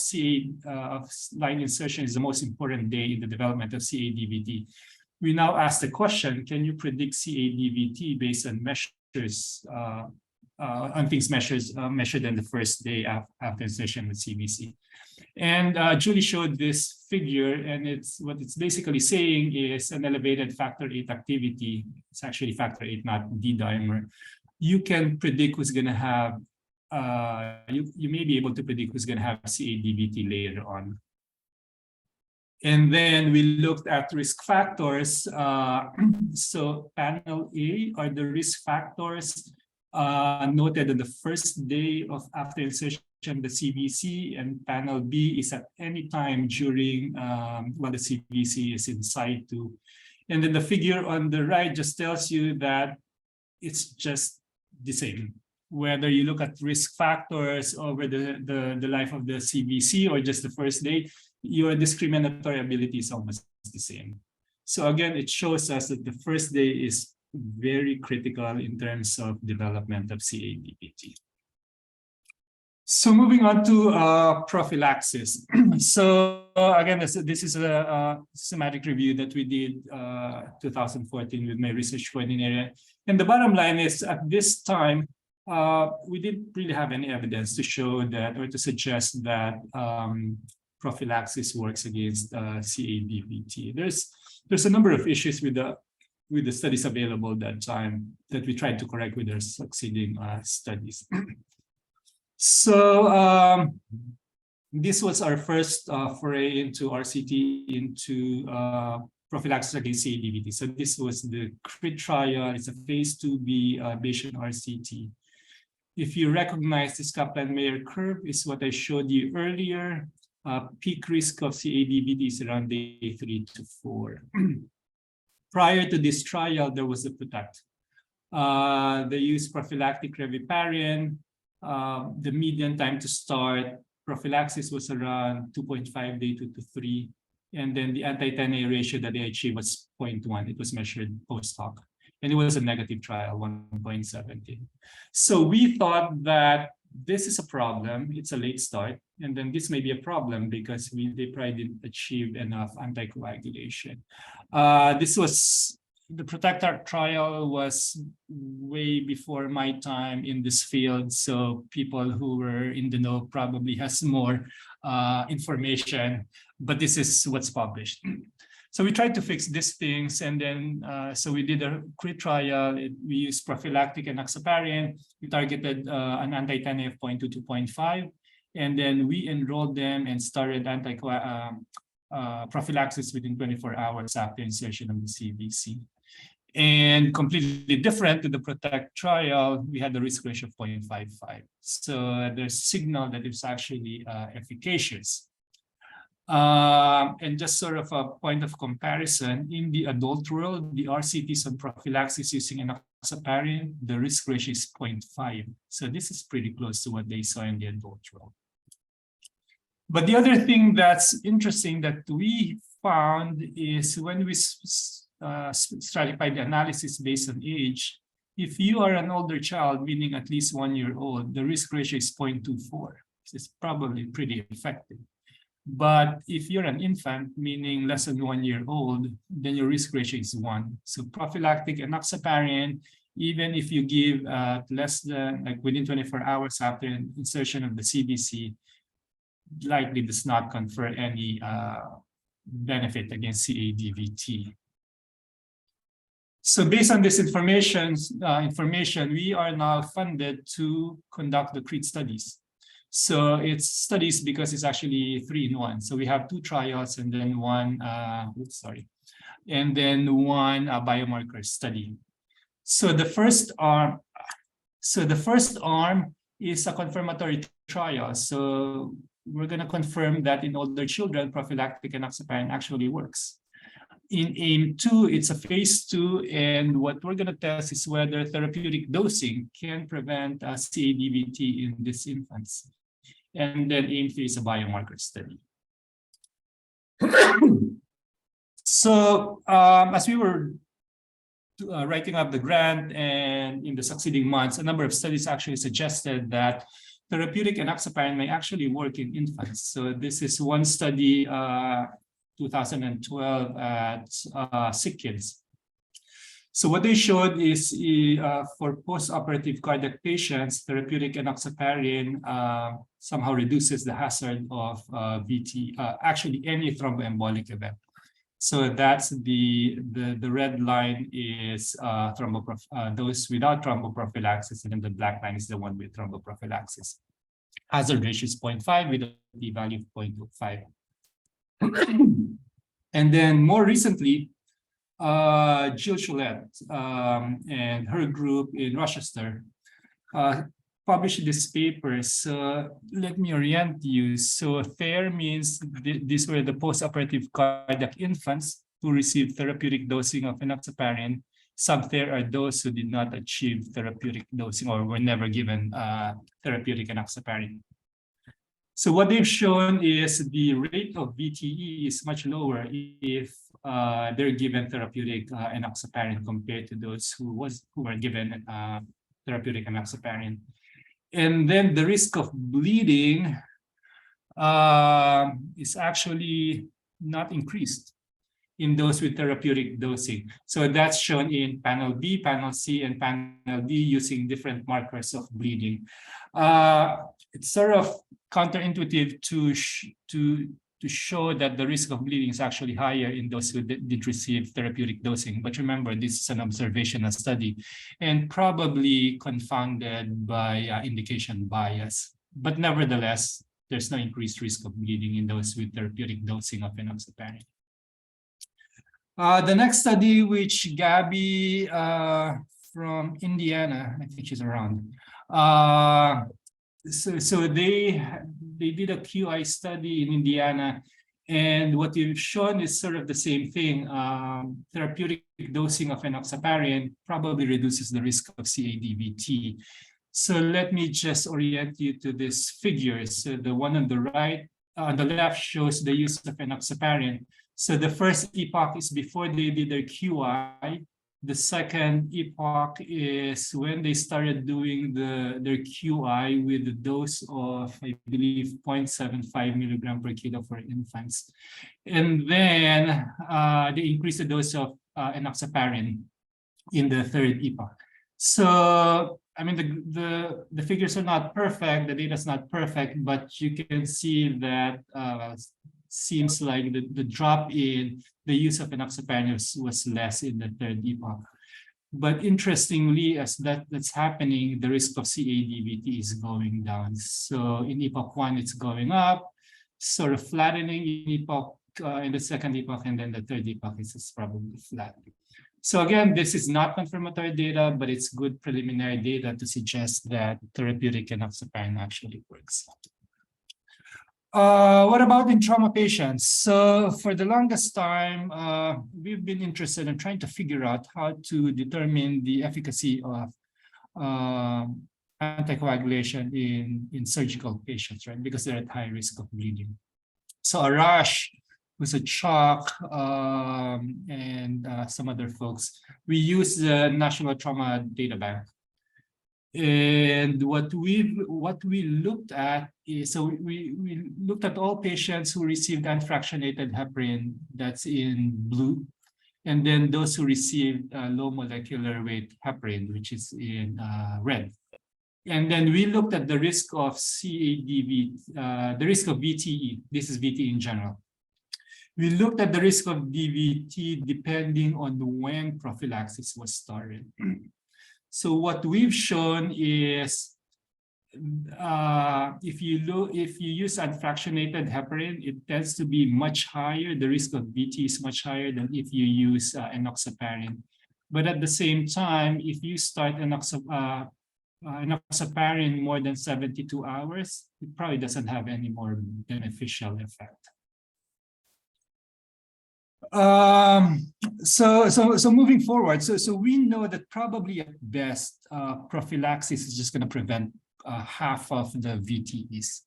line insertion is the most important day in the development of CADVT, we now ask the question: can you predict CADVT based on measures? On things measured in the first day after insertion with CVC. And Julie showed this figure, and what it's basically saying is an elevated factor 8 activity. It's actually factor 8, not D-dimer. You can predict who's going to have, you may be able to predict who's going to have CADVT later on. And then we looked at risk factors. So panel A are the risk factors noted on the first day of after insertion the CVC, and panel B is at any time during while the CVC is in situ. And then the figure on the right just tells you that it's just the same. Whether you look at risk factors over the life of the CVC or just the first day, your discriminatory ability is almost the same. So again, it shows us that the first day is very critical in terms of development of CADVT. So moving on to prophylaxis. So again, this is a systematic review that we did 2014 with my research coordinator. And the bottom line is at this time, we didn't really have any evidence to show that or to suggest that prophylaxis works against CADVT. There's a number of issues with the studies available at that time that we tried to correct with our succeeding studies. So this was our first foray into RCT, into prophylaxis against CADVT. So this was the CRIT trial. It's a phase 2B Bayesian RCT. If you recognize this Kaplan-Meier curve, is what I showed you earlier. Peak risk of CADVT is around day 3 to 4. Prior to this trial, there was a PROTECT. They used prophylactic reviparin. The median time to start prophylaxis was around 2.5 day 2 to 3. And then the anti-10A ratio that they achieved was 0.1. It was measured post-hoc. And it was a negative trial, 1.17. So we thought that this is a problem. It's a late start. And then this may be a problem because they probably didn't achieve enough anticoagulation. The PROTECT trial was way before my time in this field. So people who were in the know probably has more information, but this is what's published. So we tried to fix these things, and then so we did a CRIT trial. We used prophylactic enoxaparin. We targeted an anti-10A of 0.2 to 0.5, and then we enrolled them and started prophylaxis within 24 hours after insertion of the CVC. And completely different to the PROTECT trial, we had the risk ratio of 0.55. So there's signal that it's actually efficacious. And just sort of a point of comparison, in the adult world, the RCTs on prophylaxis using enoxaparin, the risk ratio is 0.5. So this is pretty close to what they saw in the adult world. But the other thing that's interesting that we found is when we stratified the analysis based on age, if you are an older child, meaning at least 1 year old, the risk ratio is 0.24. It's probably pretty effective. But if you're an infant, meaning less than 1 year old, then your risk ratio is 1. So prophylactic enoxaparin, even if you give less than, like within 24 hours after insertion of the CVC, likely does not confer any benefit against CADVT. So based on this information, we are now funded to conduct the CRIT studies. So it's studies because it's actually 3 in 1. So we have 2 trials and then one biomarker study. So the first arm is a confirmatory trial. So we're going to confirm that in older children, prophylactic enoxaparin actually works. In AIM-2, it's a phase 2, and what we're going to test is whether therapeutic dosing can prevent CADVT in these infants. And then AIM-3 is a biomarker study. So as we were writing up the grant and in the succeeding months, a number of studies actually suggested that therapeutic enoxaparin may actually work in infants. So this is one study, 2012 at sick kids. So what they showed is for post-operative cardiac patients, therapeutic enoxaparin somehow reduces the hazard of VT, actually any thromboembolic event. So that's the red line is those without thromboprophylaxis, and then the black line is the one with thromboprophylaxis. Hazard ratio is 0.5 with a p-value of 0.25. And then more recently, Jill Choulette and her group in Rochester published this paper. So let me orient you. So THER means these were the post-operative cardiac infants who received therapeutic dosing of enoxaparin. Sub-THER are those who did not achieve therapeutic dosing or were never given therapeutic enoxaparin. So what they've shown is the rate of VTE is much lower if they're given therapeutic enoxaparin compared to those who were given therapeutic enoxaparin. And then the risk of bleeding is actually not increased in those with therapeutic dosing. So that's shown in panel B, panel C, and panel D using different markers of bleeding. It's sort of counterintuitive to show that the risk of bleeding is actually higher in those who did receive therapeutic dosing. But remember, this is an observational study and probably confounded by indication bias. But nevertheless, there's no increased risk of bleeding in those with therapeutic dosing of enoxaparin. The next study, which Gabby from Indiana, I think she's around. So they did a QI study in Indiana, and what we've shown is sort of the same thing. Therapeutic dosing of enoxaparin probably reduces the risk of CADVT. So let me just orient you to this figure. So the one on the right, on the left shows the use of enoxaparin. So the first epoch is before they did their QI. The second epoch is when they started doing their QI with a dose of, I believe, 0.75 milligram per kilo for infants. And then they increased the dose of enoxaparin in the third epoch. So, I mean, the figures are not perfect, the data is not perfect, but you can see that seems like the drop in the use of enoxaparin was less in the third epoch. But interestingly, as that's happening, the risk of CADVT is going down. So in epoch 1, it's going up, sort of flattening in epoch in the second epoch, and then the third epoch is probably flat. So again, this is not confirmatory data, but it's good preliminary data to suggest that therapeutic enoxaparin actually works. What about in trauma patients? So for the longest time, we've been interested in trying to figure out how to determine the efficacy of anticoagulation in surgical patients, right? Because they're at high risk of bleeding. So Arash, who's a chalk, and some other folks, we use the National Trauma Data Bank. And what we looked at is, so we looked at all patients who received unfractionated heparin, that's in blue, and then those who received low molecular weight heparin, which is in red. And then we looked at the risk of CADV, the risk of VTE. This is VTE in general. We looked at the risk of DVT depending on when prophylaxis was started. So what we've shown is, if you use unfractionated heparin, it tends to be much higher. The risk of VT is much higher than if you use enoxaparin. But at the same time, if you start enoxaparin more than 72 hours, it probably doesn't have any more beneficial effect. So moving forward, so we know that probably at best prophylaxis is just going to prevent half of the VTEs.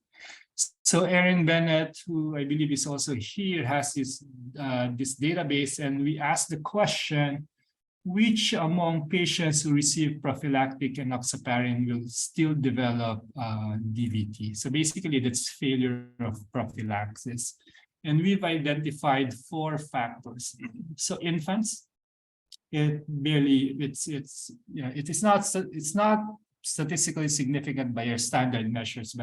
So Erin Bennett, who I believe is also here, has this database, and we asked the question, which among patients who receive prophylactic enoxaparin will still develop DVT? So basically that's failure of prophylaxis. And we've identified 4 factors. So infants, it's not statistically significant by your standard measures,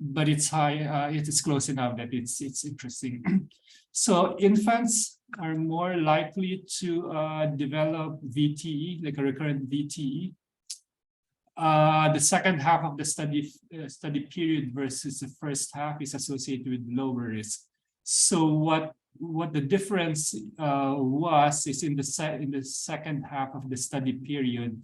but it's high. It is close enough that it's interesting. So infants are more likely to develop VTE, like a recurrent VTE. The second half of the study period versus the first half is associated with lower risk. So what the difference was is in the second half of the study period,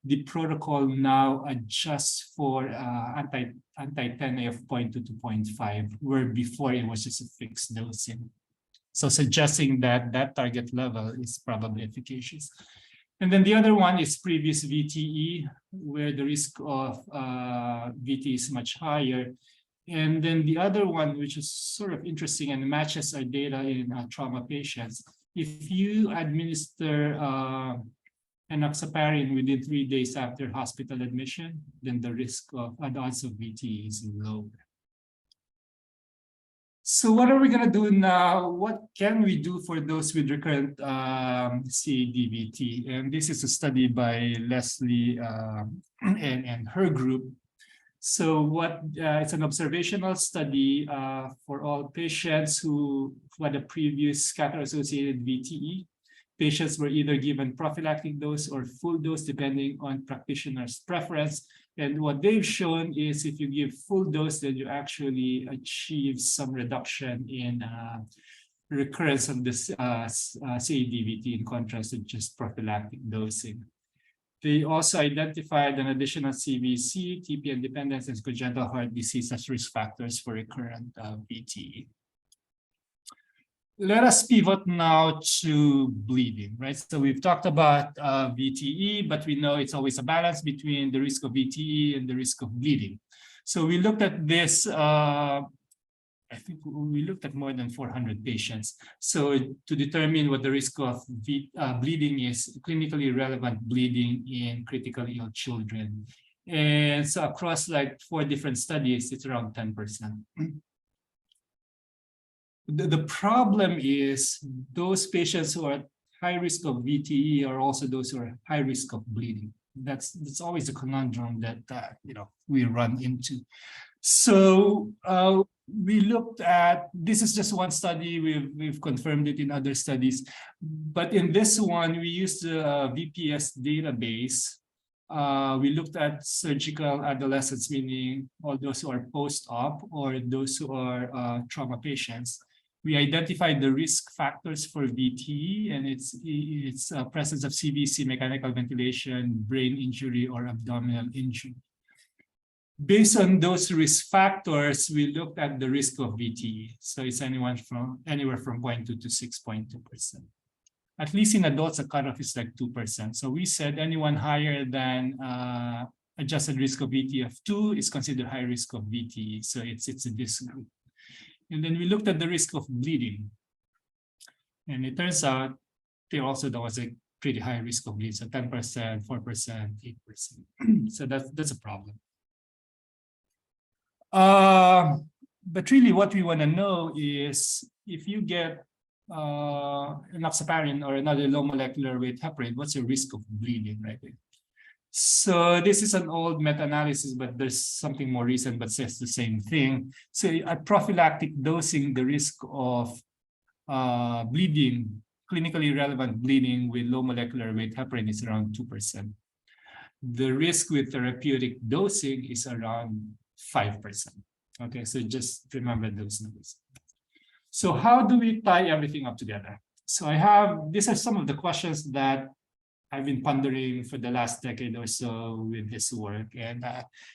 the protocol now adjusts for anti-10A of 0.2 to 0.5, where before it was just a fixed dosing. So suggesting that that target level is probably efficacious. And then the other one is previous VTE, where the risk of VTE is much higher. And then the other one, which is sort of interesting and matches our data in trauma patients, if you administer enoxaparin within 3 days after hospital admission, then the risk of odds of VTE is low. So what are we going to do now? What can we do for those with recurrent CADVT? And this is a study by Leslie and her group. So it's an observational study for all patients who had a previous scatter-associated VTE. Patients were either given prophylactic dose or full dose, depending on practitioner's preference. And what they've shown is if you give full dose, then you actually achieve some reduction in recurrence of this CADVT in contrast to just prophylactic dosing. They also identified an additional CVC, TPN dependence, and congenital heart disease as risk factors for recurrent VTE. Let us pivot now to bleeding, right? So we've talked about VTE, but we know it's always a balance between the risk of VTE and the risk of bleeding. So we looked at this, I I think we looked at more than 400 patients. So to determine what the risk of bleeding is, clinically relevant bleeding in critically ill children. And so across like 4 different studies, it's around 10%. The problem is those patients who are at high risk of VTE are also those who are high risk of bleeding. That's always a conundrum that we run into. So we looked at, this is just one study, we've confirmed it in other studies, but in this one we used the VPS database. We looked at surgical adolescents, meaning all those who are post-op or those who are trauma patients. We identified the risk factors for VTE and its presence of CVC, mechanical ventilation, brain injury, or abdominal injury. Based on those risk factors, we looked at the risk of VTE. So it's anywhere from 0.2 to 6.2%. At least in adults, the cutoff is like 2%. So we said anyone higher than adjusted risk of VTE of 2 is considered high risk of VTE. So it's in this group. And then we looked at the risk of bleeding. And it turns out there was a pretty high risk of bleeding. So 10%, 4%, 8%. So that's a problem. But really what we want to know is if you get enoxaparin or another low molecular weight heparin, what's your risk of bleeding, right? So this is an old meta-analysis, but there's something more recent but says the same thing. So at prophylactic dosing, the risk of bleeding, clinically relevant bleeding with low molecular weight heparin is around 2%. The risk with therapeutic dosing is around 5%. Okay, so just remember those numbers. So how do we tie everything up together? So these are some of the questions that I've been pondering for the last decade or so with this work. And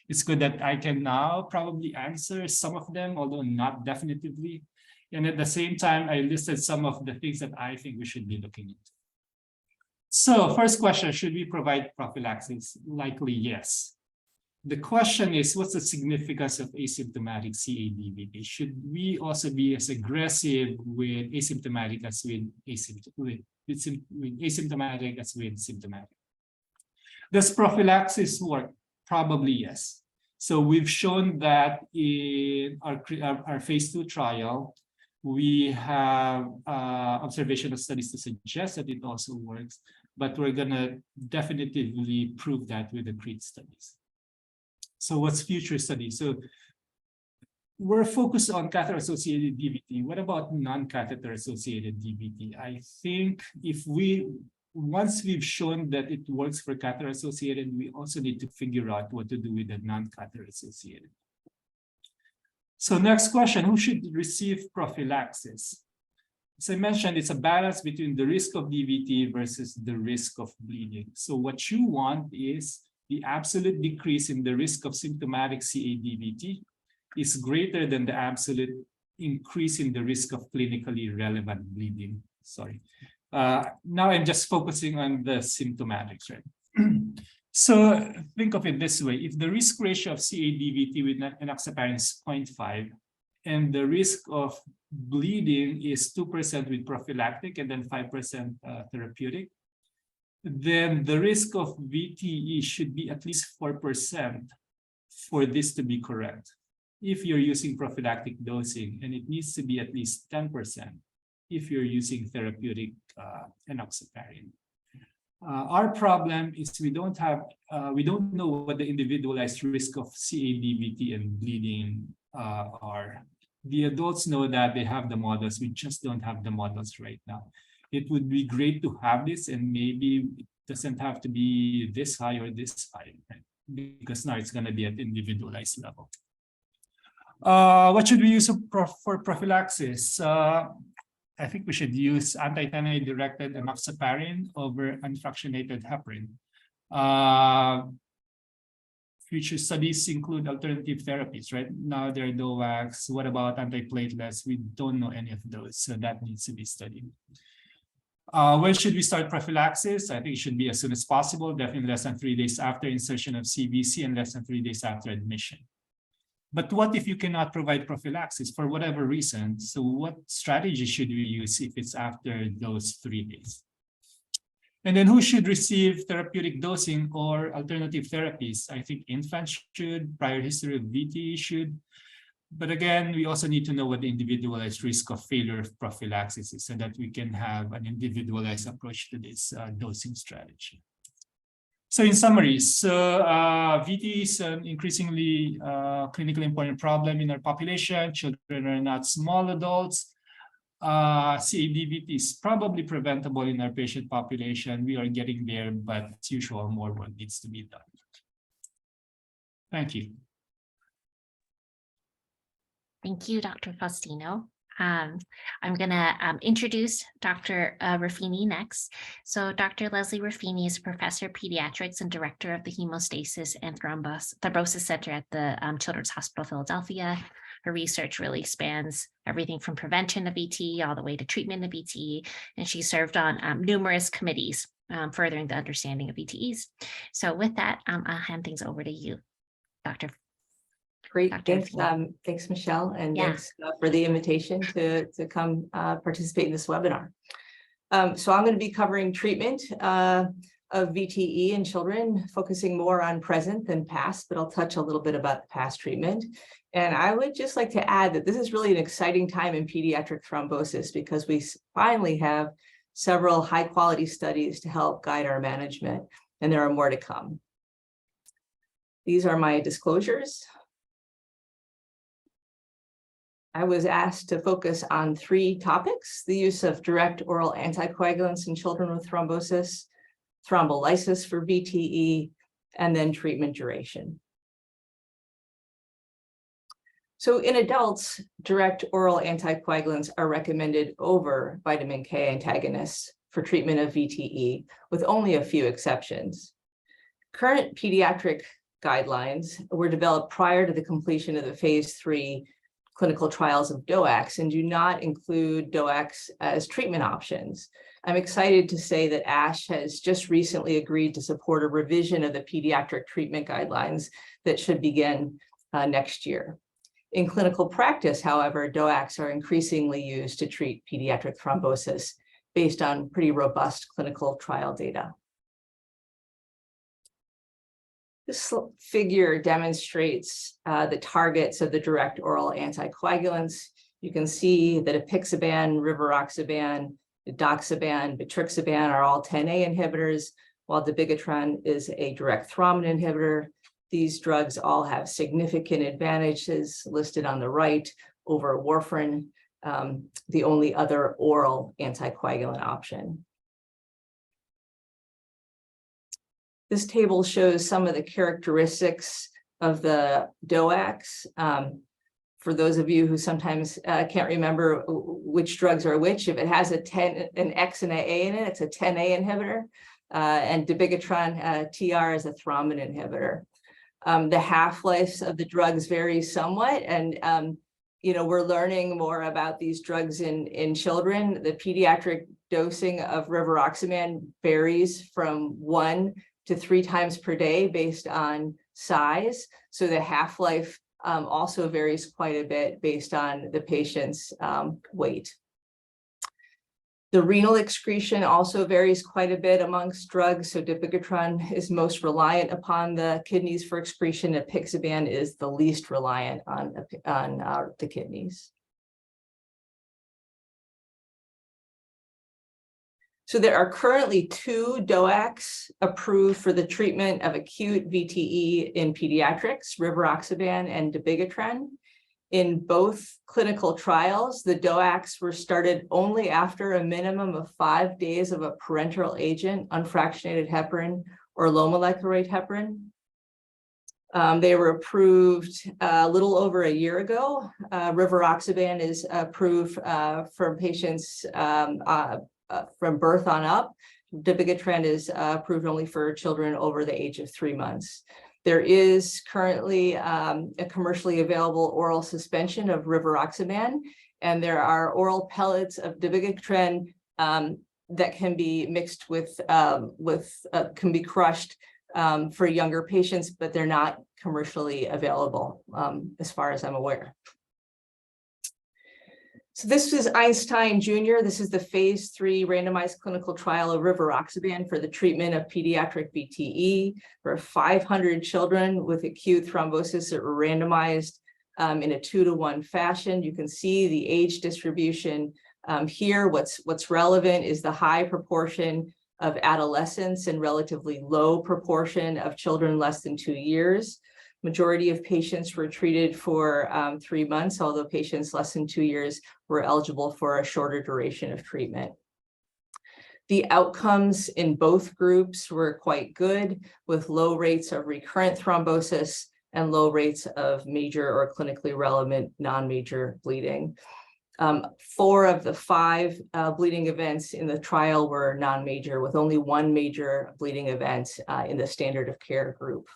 it's good that I can now probably answer some of them, although not definitively. And at the same time, I listed some of the things that I think we should be looking into. So first question, should we provide prophylaxis? Likely yes. The question is, what's the significance of asymptomatic CADVT? Should we also be as aggressive with asymptomatic as with asymptomatic as with symptomatic? Does prophylaxis work? Probably yes. So we've shown that in our phase 2 trial, we have observational studies to suggest that it also works, but we're gonna definitively prove that with the CREAT studies. So what's future studies? So we're focused on catheter-associated DVT. What about non-catheter-associated DVT? I think once we've shown that it works for catheter-associated, we also need to figure out what to do with the non-catheter-associated. So next question, who should receive prophylaxis? As I mentioned, it's a balance between the risk of DVT versus the risk of bleeding. So what you want is the absolute decrease in the risk of symptomatic CADVT is greater than the absolute increase in the risk of clinically relevant bleeding. Sorry. Now I'm just focusing on the symptomatics, right? So think of it this way. If the risk ratio of CADVT with enoxaparin is 0.5 and the risk of bleeding is 2% with prophylactic and then 5% therapeutic, then the risk of VTE should be at least 4% for this to be correct. If you're using prophylactic dosing, and it needs to be at least 10% if you're using therapeutic enoxaparin. Our problem is we don't know what the individualized risk of CADVT and bleeding are. The adults know that they have the models, we just don't have the models right now. It would be great to have this, and maybe it doesn't have to be this high or this high, right? Because now it's going to be at individualized level. What should we use for prophylaxis? I think we should use anti-TNA-directed enoxaparin over unfractionated heparin. Future studies include alternative therapies, right? Now there are DOACs. What about antiplatelets? We don't know any of those, so that needs to be studied. When should we start prophylaxis? I think it should be as soon as possible, definitely less than 3 days after insertion of CVC and less than 3 days after admission. But what if you cannot provide prophylaxis for whatever reason? So what strategy should we use if it's after those 3 days? And then who should receive therapeutic dosing or alternative therapies? I think infants should, prior history of VTE should. But again, we also need to know what the individualized risk of failure of prophylaxis is so that we can have an individualized approach to this dosing strategy. So in summary, VTE is an increasingly clinically important problem in our population. Children are not small adults. CAD-VT is probably preventable in our patient population. We are getting there, but as usual, more work needs to be done. Thank you. Thank you, Dr. Faustino. I'm going to introduce Dr. Ruffini next. So Dr. Leslie Ruffini is Professor of Pediatrics and Director of the Hemostasis and Thrombosis Center at the Children's Hospital of Philadelphia. Her research really spans everything from prevention of VTE all the way to treatment of VTE, and she served on numerous committees furthering the understanding of VTEs. So with that, I'll hand things over to you, Dr. Great, Dr. thanks, thanks, Michelle, and Yeah. thanks for the invitation to come participate in this webinar. So I'm going to be covering treatment of VTE in children, focusing more on present than past, but I'll touch a little bit about past treatment. And I would just like to add that this is really an exciting time in pediatric thrombosis because we finally have several high-quality studies to help guide our management, and there are more to come. These are my disclosures. I was asked to focus on 3 topics: the use of direct oral anticoagulants in children with thrombosis, thrombolysis for VTE, and then treatment duration. So in adults, direct oral anticoagulants are recommended over vitamin K antagonists for treatment of VTE, with only a few exceptions. Current pediatric guidelines were developed prior to the completion of the phase 3 clinical trials of DOACs and do not include DOACs as treatment options. I'm excited to say that ASH has just recently agreed to support a revision of the pediatric treatment guidelines that should begin next year. In clinical practice, however, DOACs are increasingly used to treat pediatric thrombosis based on pretty robust clinical trial data. This figure demonstrates the targets of the direct oral anticoagulants. You can see that apixaban, rivaroxaban, edoxaban, betrixaban are all 10A inhibitors, while dabigatran is a direct thrombin inhibitor. These drugs all have significant advantages listed on the right over warfarin, the only other oral anticoagulant option. This table shows some of the characteristics of the DOACs. For those of you who sometimes can't remember which drugs are which, if it has an X and an A in it, it's a 10A inhibitor, and dabigatran TR is a thrombin inhibitor. The half-lives of the drugs vary somewhat, and we're learning more about these drugs in children. The pediatric dosing of rivaroxaban varies from 1 to 3 times per day based on size. So the half-life also varies quite a bit based on the patient's weight. The renal excretion also varies quite a bit amongst drugs. So dabigatran is most reliant upon the kidneys for excretion. Apixaban is the least reliant on the kidneys. So there are currently 2 DOACs approved for the treatment of acute VTE in pediatrics, rivaroxaban and dabigatran. In both clinical trials, the DOACs were started only after a minimum of 5 days of a parenteral agent, unfractionated heparin or low molecular weight heparin. They were approved a little over a year ago. Rivaroxaban is approved for patients from birth on up. Dabigatran is approved only for children over the age of 3 months. There is currently a commercially available oral suspension of rivaroxaban, and there are oral pellets of dabigatran that can be mixed with can be crushed for younger patients, but they're not commercially available, as far as I'm aware. So this is Einstein Jr. This is the phase 3 randomized clinical trial of rivaroxaban for the treatment of pediatric VTE for 500 children with acute thrombosis that were randomized in a 2-to-1 fashion. You can see the age distribution here. What's relevant is the high proportion of adolescents and relatively low proportion of children less than 2 years. Majority of patients were treated for 3 months, although patients less than 2 years were eligible for a shorter duration of treatment. The outcomes in both groups were quite good, with low rates of recurrent thrombosis and low rates of major or clinically relevant non-major bleeding. 4 of the 5 bleeding events in the trial were non-major, with only 1 major bleeding event in the standard of care group.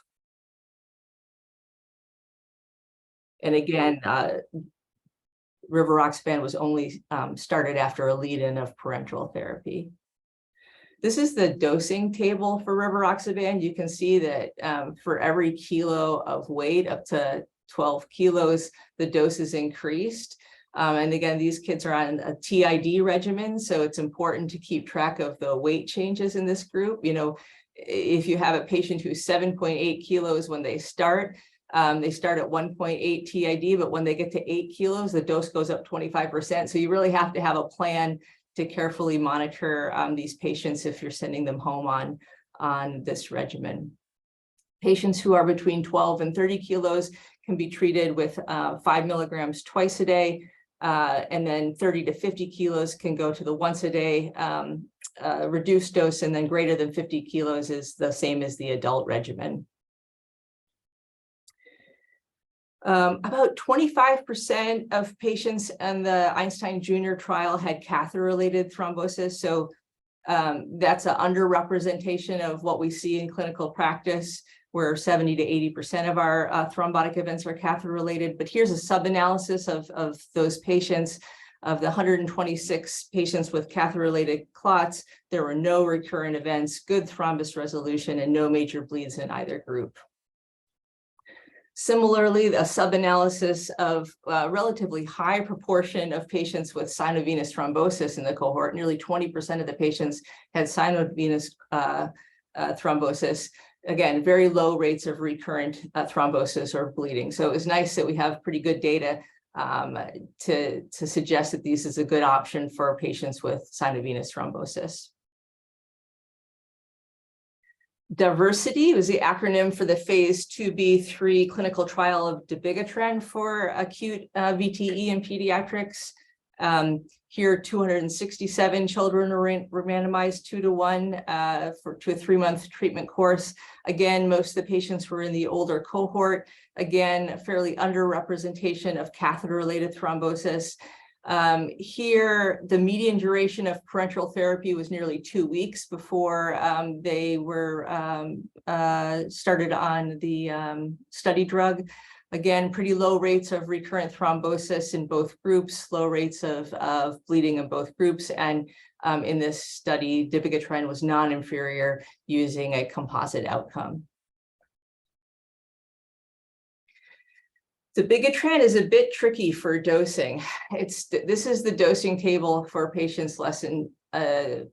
And again, rivaroxaban was only started after a lead-in of parenteral therapy. This is the dosing table for rivaroxaban. You can see that for every kilo of weight, up to 12 kilos, the dose is increased. And again, these kids are on a TID regimen, so it's important to keep track of the weight changes in this group. You know, if you have a patient who's 7.8 kilos when they start at 1.8 TID, but when they get to 8 kilos, the dose goes up 25%. So you really have to have a plan to carefully monitor these patients if you're sending them home on this regimen. Patients who are between 12 and 30 kilos can be treated with 5 milligrams twice a day. And then 30 to 50 kilos can go to the once a day reduced dose, and then greater than 50 kilos is the same as the adult regimen. About 25% of patients in the Einstein Jr. trial had catheter-related thrombosis. So that's an underrepresentation of what we see in clinical practice, where 70 to 80% of our thrombotic events are catheter-related. But here's a sub-analysis of those patients. Of the 126 patients with catheter-related clots, there were no recurrent events, good thrombus resolution, and no major bleeds in either group. Similarly, a sub-analysis of a relatively high proportion of patients with sinovenous thrombosis in the cohort. Nearly 20% of the patients had sinovenous thrombosis. Again, very low rates of recurrent thrombosis or bleeding. So it was nice that we have pretty good data to suggest that this is a good option for patients with sinovenous thrombosis. Diversity was the acronym for the phase 2b/3 clinical trial of dabigatran for acute VTE in pediatrics. Here, 267 children were randomized 2-to-1 to a 3-month treatment course. Again, most of the patients were in the older cohort. Again, a fairly underrepresentation of catheter-related thrombosis. Here, the median duration of parenteral therapy was nearly 2 weeks before they were started on the study drug. Again, pretty low rates of recurrent thrombosis in both groups, low rates of bleeding in both groups. And in this study, dabigatran was non-inferior using a composite outcome. Dabigatran is a bit tricky for dosing. This is the dosing table for patients less than 2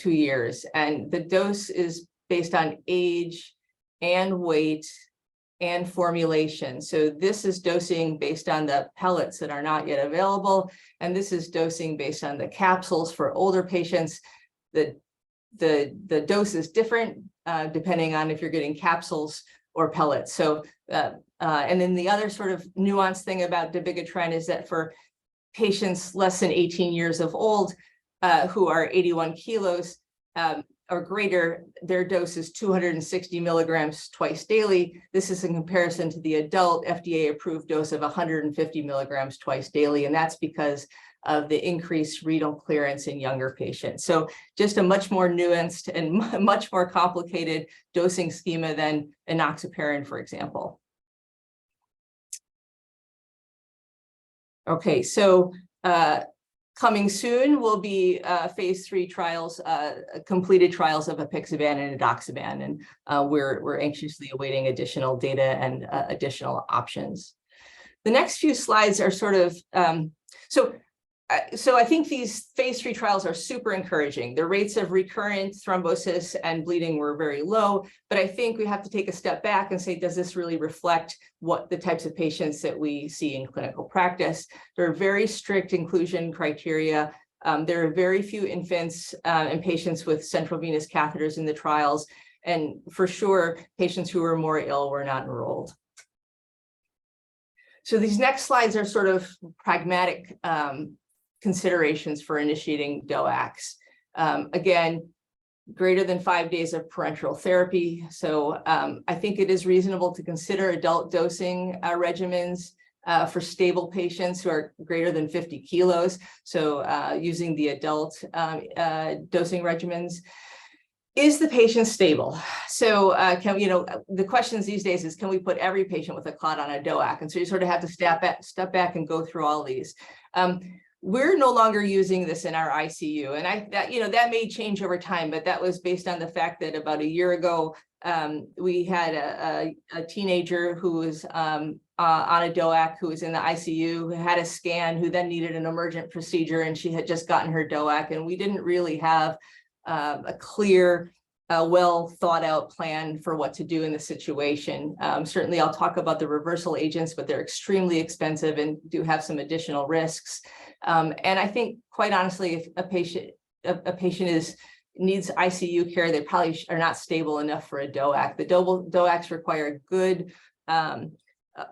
years. And the dose is based on age and weight and formulation. So this is dosing based on the pellets that are not yet available. And this is dosing based on the capsules for older patients. The dose is different depending on if you're getting capsules or pellets. So, and then the other sort of nuanced thing about dabigatran is that for patients less than 18 years of old who are 81 kilos or greater, their dose is 260 milligrams twice daily. This is in comparison to the adult FDA-approved dose of 150 milligrams twice daily, and that's because of the increased renal clearance in younger patients. So just a much more nuanced and much more complicated dosing schema than enoxaparin, for example. Okay, so Coming soon will be phase 3 trials, completed trials of apixaban and edoxaban, and we're anxiously awaiting additional data and additional options. The next few slides are sort of so I think these phase 3 trials are super encouraging. The rates of recurrent thrombosis and bleeding were very low, but I think we have to take a step back and say, does this really reflect what the types of patients that we see in clinical practice? There are very strict inclusion criteria. There are very few infants and patients with central venous catheters in the trials. And for sure, patients who are more ill were not enrolled. So these next slides are sort of pragmatic considerations for initiating DOACs. Again, greater than 5 days of parenteral therapy. So I think it is reasonable to consider adult dosing regimens for stable patients who are greater than 50 kilos. So using the adult dosing regimens. Is the patient stable? So the questions these days is, can we put every patient with a clot on a DOAC? And so you sort of have to step back and go through all these. We're no longer using this in our ICU, and that may change over time, but that was based on the fact that about a year ago, we had a teenager who was on a DOAC, who was in the ICU, who had a scan, who then needed an emergent procedure, and she had just gotten her DOAC, and we didn't really have a clear, well thought out plan for what to do in the situation. Certainly I'll talk about the reversal agents, but they're extremely expensive and do have some additional risks. And I think, quite honestly, if a patient needs ICU care, they probably are not stable enough for a DOAC. The DOACs require good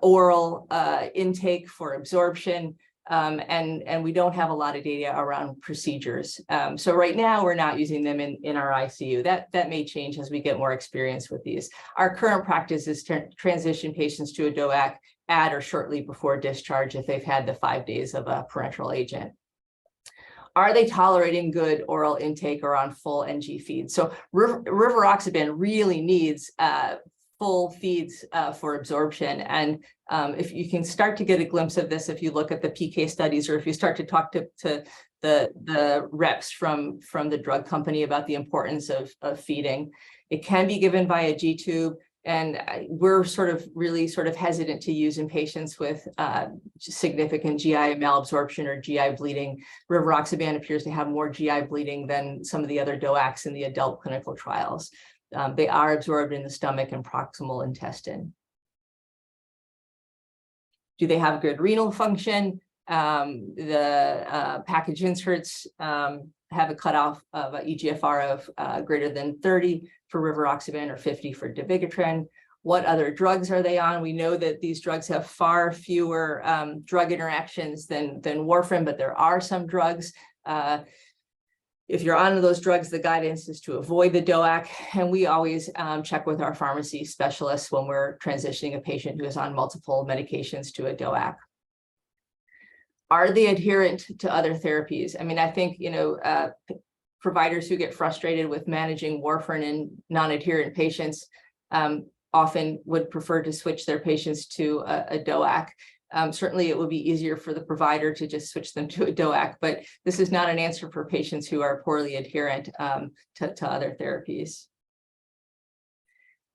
oral intake for absorption. And we don't have a lot of data around procedures. So right now we're not using them in our ICU. That may change as we get more experience with these. Our current practice is to transition patients to a DOAC at or shortly before discharge if they've had the 5 days of a parenteral agent. Are they tolerating good oral intake or on full NG feeds? So rivaroxaban really needs full feeds for absorption. And if you can start to get a glimpse of this, if you look at the PK studies, or if you start to talk to the reps from the drug company about the importance of feeding, it can be given via G-tube. And we're really hesitant to use in patients with significant GI malabsorption or GI bleeding. Rivaroxaban appears to have more GI bleeding than some of the other DOACs in the adult clinical trials. They are absorbed in the stomach and proximal intestine. Do they have good renal function? The package inserts have a cutoff of an EGFR of greater than 30 for rivaroxaban or 50 for dabigatran. What other drugs are they on? We know that these drugs have far fewer drug interactions than warfarin, but there are some drugs. If you're on those drugs, the guidance is to avoid the DOAC, and we always check with our pharmacy specialists when we're transitioning a patient who is on multiple medications to a DOAC. Are they adherent to other therapies? I mean, I think, providers who get frustrated with managing warfarin in non-adherent patients often would prefer to switch their patients to a DOAC. Certainly, it would be easier for the provider to just switch them to a DOAC, but this is not an answer for patients who are poorly adherent to other therapies.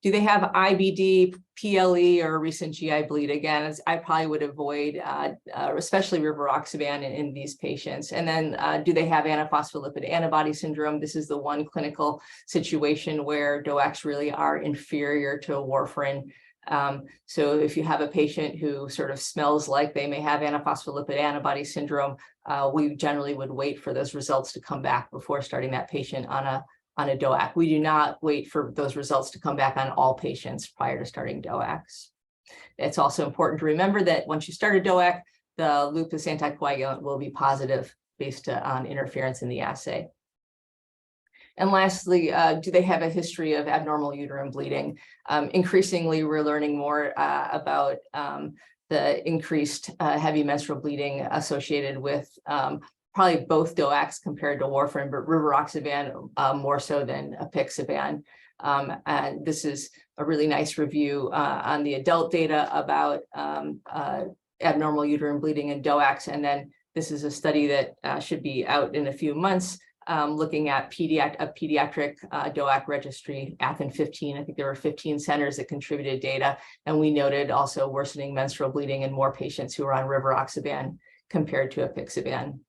Do they have IBD, PLE, or recent GI bleed? Again, I probably would avoid, especially rivaroxaban in these patients. And then do they have antiphospholipid antibody syndrome? This is the one clinical situation where DOACs really are inferior to a warfarin. So if you have a patient who sort of smells like they may have antiphospholipid antibody syndrome, we generally would wait for those results to come back before starting that patient on a DOAC. We do not wait for those results to come back on all patients prior to starting DOACs. It's also important to remember that once you start a DOAC, the lupus anticoagulant will be positive based on interference in the assay. And lastly, do they have a history of abnormal uterine bleeding? Increasingly, we're learning more about the increased heavy menstrual bleeding associated with probably both DOACs compared to warfarin, but rivaroxaban more so than apixaban. And this is a really nice review on the adult data about abnormal uterine bleeding and DOACs, and then This is a study that should be out in a few months, looking at pediatric DOAC registry, Athens 15. I think there were 15 centers that contributed data, and we noted also worsening menstrual bleeding in more patients who were on rivaroxaban compared to apixaban.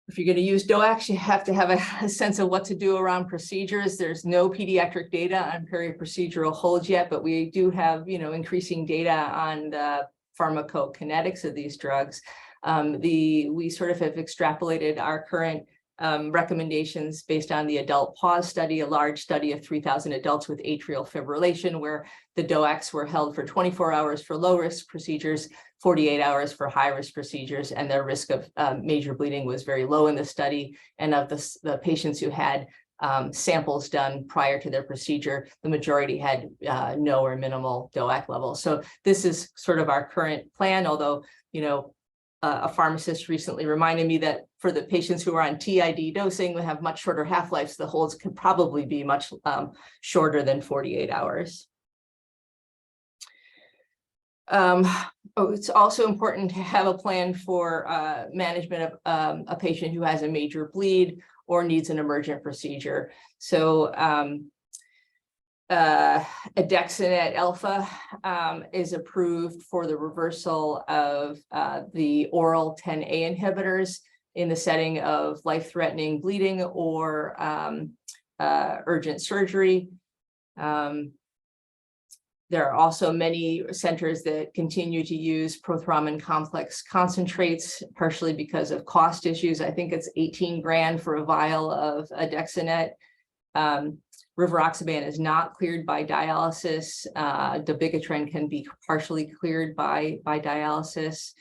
If you're going to use DOACs, you have to have a sense of what to do around procedures. There's no pediatric data on peri-procedural holds yet, but we do have, increasing data on the pharmacokinetics of these drugs. We sort of have extrapolated our current recommendations based on the adult pause study, a large study of 3,000 adults with atrial fibrillation, where the DOACs were held for 24 hours for low risk procedures, 48 hours for high risk procedures, and their risk of major bleeding was very low in the study. And of the patients who had samples done prior to their procedure, the majority had no or minimal DOAC levels. So this is sort of our current plan, although, a pharmacist recently reminded me that for the patients who are on TID dosing, we have much shorter half-lives. The holds could probably be much shorter than 48 hours. It's also important to have a plan for management of a patient who has a major bleed or needs an emergent procedure. So Adexanet alpha is approved for the reversal of the oral 10A inhibitors in the setting of life-threatening bleeding or urgent surgery. There are also many centers that continue to use prothrombin complex concentrates, partially because of cost issues. I think it's 18 grand for a vial of Adexanet. Rivaroxaban is not cleared by dialysis. Dabigatran can be partially cleared by dialysis.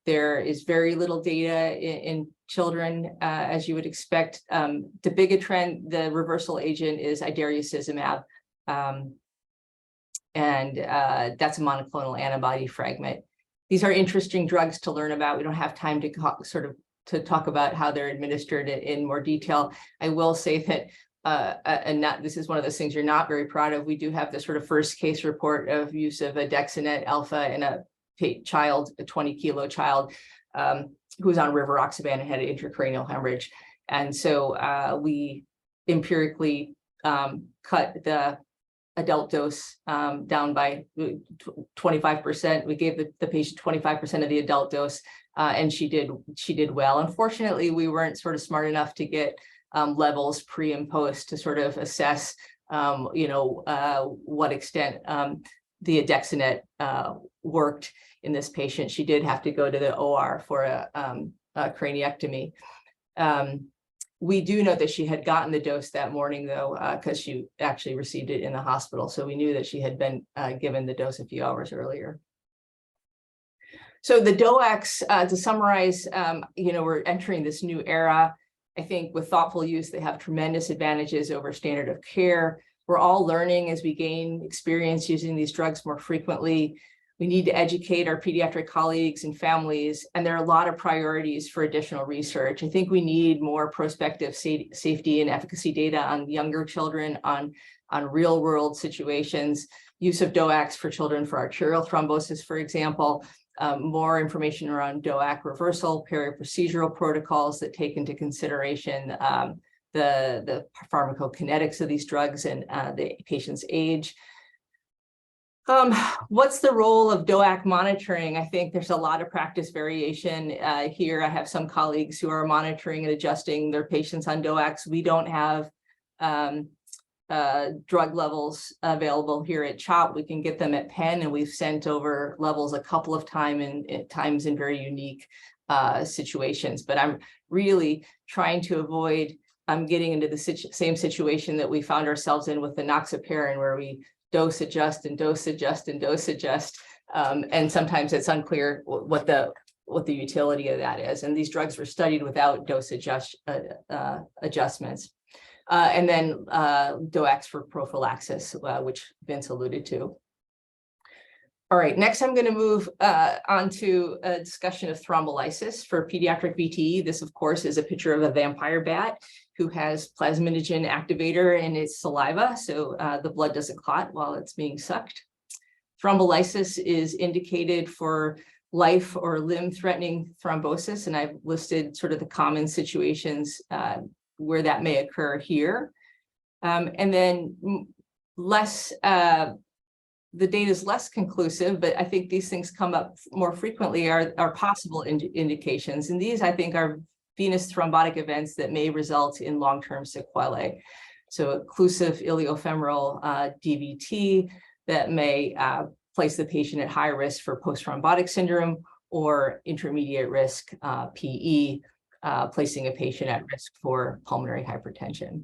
There is very little data in children, as you would expect. Dabigatran, the reversal agent, is idariosizumab, and that's a monoclonal antibody fragment. These are interesting drugs to learn about. We don't have time to talk about how they're administered in more detail. I will say that this is one of those things you're not very proud of. We do have the sort of first case report of use of Adexanet alpha in a 20-kilo child who was on rivaroxaban and had an intracranial hemorrhage. And so we empirically cut the adult dose down by 25%. We gave the patient 25% of the adult dose, and she did well. Unfortunately, we weren't sort of smart enough to get levels pre and post to sort of assess, what extent the Adexanet worked in this patient. She did have to go to the OR for a craniectomy. We do know that she had gotten the dose that morning, though, because she actually received it in the hospital. So we knew that she had been given the dose a few hours earlier. So the DOACs, to summarize, we're entering this new era. I think with thoughtful use, they have tremendous advantages over standard of care. We're all learning as we gain experience using these drugs more frequently. We need to educate our pediatric colleagues and families, and there are a lot of priorities for additional research. I think we need more prospective safety and efficacy data on younger children, on real world situations, use of DOACs for children for arterial thrombosis, for example, more information around DOAC reversal, peri-procedural protocols that take into consideration the pharmacokinetics of these drugs and the patient's age. What's the role of DOAC monitoring? I think there's a lot of practice variation here. I have some colleagues who are monitoring and adjusting their patients on DOACs. We don't have drug levels available here at CHOP. We can get them at Penn, and we've sent over levels a couple of times in very unique situations. But I'm really trying to avoid getting into the same situation that we found ourselves in with the enoxaparin, where we dose adjust and dose adjust and dose adjust, and sometimes it's unclear what the utility of that is. And these drugs were studied without dose adjustments. And then DOACs for prophylaxis, which Vince alluded to. All right, next I'm going to move on to a discussion of thrombolysis for pediatric VTE. This, of course, is a picture of a vampire bat who has plasminogen activator in its saliva, so the blood doesn't clot while it's being sucked. Thrombolysis is indicated for life or limb-threatening thrombosis, and I've listed sort of the common situations where that may occur here. And then the data is less conclusive, but I think these things come up more frequently are possible indications. And these, I think, are venous thrombotic events that may result in long-term sequelae. So occlusive iliofemoral DVT that may place the patient at high risk for post-thrombotic syndrome, or intermediate risk PE, placing a patient at risk for pulmonary hypertension.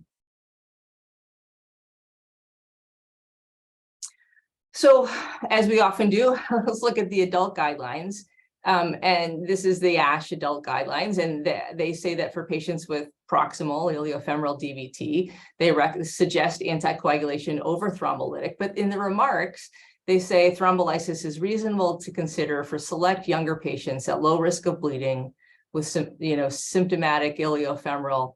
So, as we often do, let's look at the adult guidelines. And this is the ASH adult guidelines, and they say that for patients with proximal iliofemoral DVT, they suggest anticoagulation over thrombolytic. But in the remarks, they say thrombolysis is reasonable to consider for select younger patients at low risk of bleeding with symptomatic iliofemoral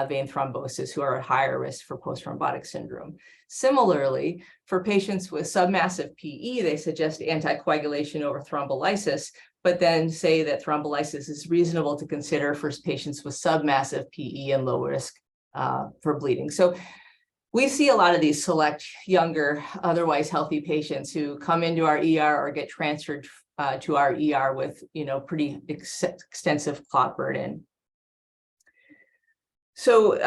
vein thrombosis who are at higher risk for post-thrombotic syndrome. Similarly, for patients with submassive PE, they suggest anticoagulation over thrombolysis, but then say that thrombolysis is reasonable to consider for patients with submassive PE and low risk for bleeding. So we see a lot of these select younger, otherwise healthy patients who come into our ER or get transferred to our ER with pretty extensive clot burden. So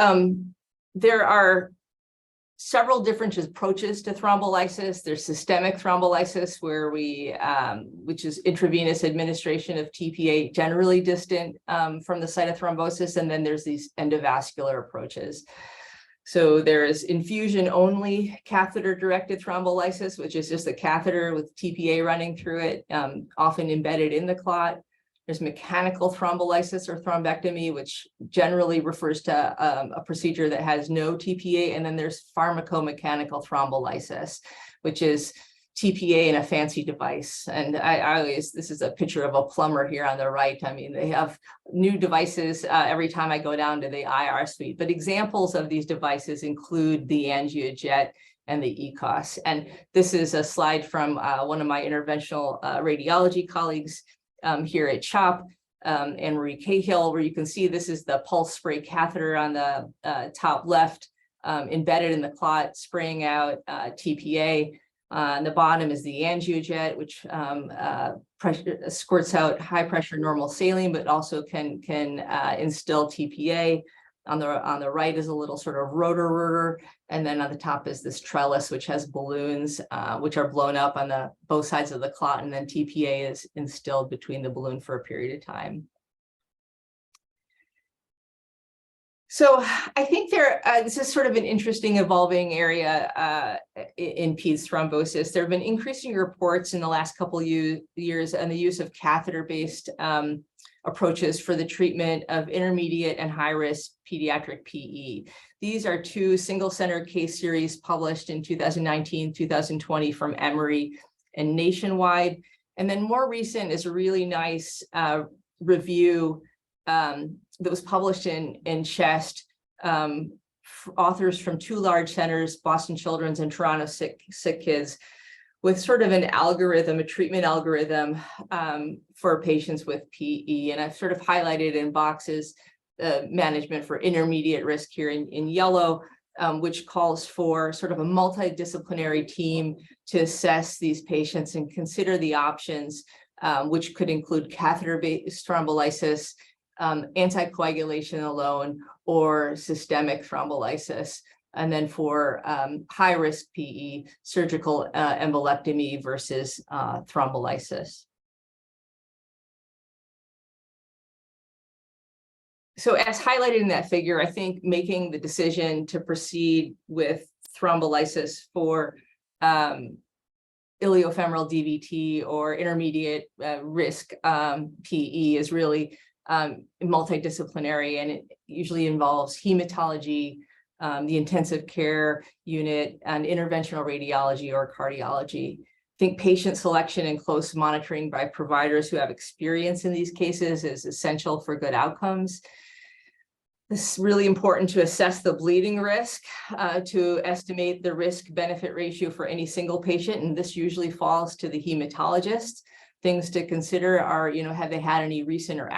there are several different approaches to thrombolysis. There's systemic thrombolysis, where which is intravenous administration of TPA, generally distant from the site of thrombosis, and then there's these endovascular approaches. So there is infusion-only catheter-directed thrombolysis, which is just a catheter with TPA running through it, often embedded in the clot. There's mechanical thrombolysis or thrombectomy, which generally refers to a procedure that has no TPA. And then there's pharmacomechanical thrombolysis, which is TPA in a fancy device. And this is a picture of a plumber here on the right. I mean, they have new devices every time I go down to the IR suite. But examples of these devices include the angiojet and the ECOS. And this is a slide from one of my interventional radiology colleagues here at CHOP, Anne-Marie Cahill, where you can see this is the pulse spray catheter on the top left, embedded in the clot, spraying out TPA. On the bottom is the angiojet, which squirts out high pressure normal saline, but also can instill TPA. On the right is a little sort of rotor, and then on the top is this trellis, which has balloons, which are blown up on both sides of the clot, and then TPA is instilled between the balloon for a period of time. So I think this is sort of an interesting evolving area in peds thrombosis. There have been increasing reports in the last couple of years on the use of catheter-based approaches for the treatment of intermediate and high-risk pediatric PE. These are two single-center case series published in 2019, 2020 from Emory and Nationwide. And then more recent is a really nice review that was published in Chest, authors from two large centers, Boston Children's and Toronto Sick Kids, with sort of an algorithm, a treatment algorithm for patients with PE. And I've sort of highlighted in boxes management for intermediate risk here in yellow, which calls for sort of a multidisciplinary team to assess these patients and consider the options, which could include catheter-based thrombolysis, anticoagulation alone, or systemic thrombolysis. And then for high-risk PE, surgical embolectomy versus thrombolysis. So as highlighted in that figure, I think making the decision to proceed with thrombolysis for iliofemoral DVT or intermediate risk PE is really multidisciplinary, and it usually involves hematology, the intensive care unit, and interventional radiology or cardiology. I think patient selection and close monitoring by providers who have experience in these cases is essential for good outcomes. This is really important to assess the bleeding risk, to estimate the risk-benefit ratio for any single patient, and this usually falls to the hematologist. Things to consider are, have they had any recent or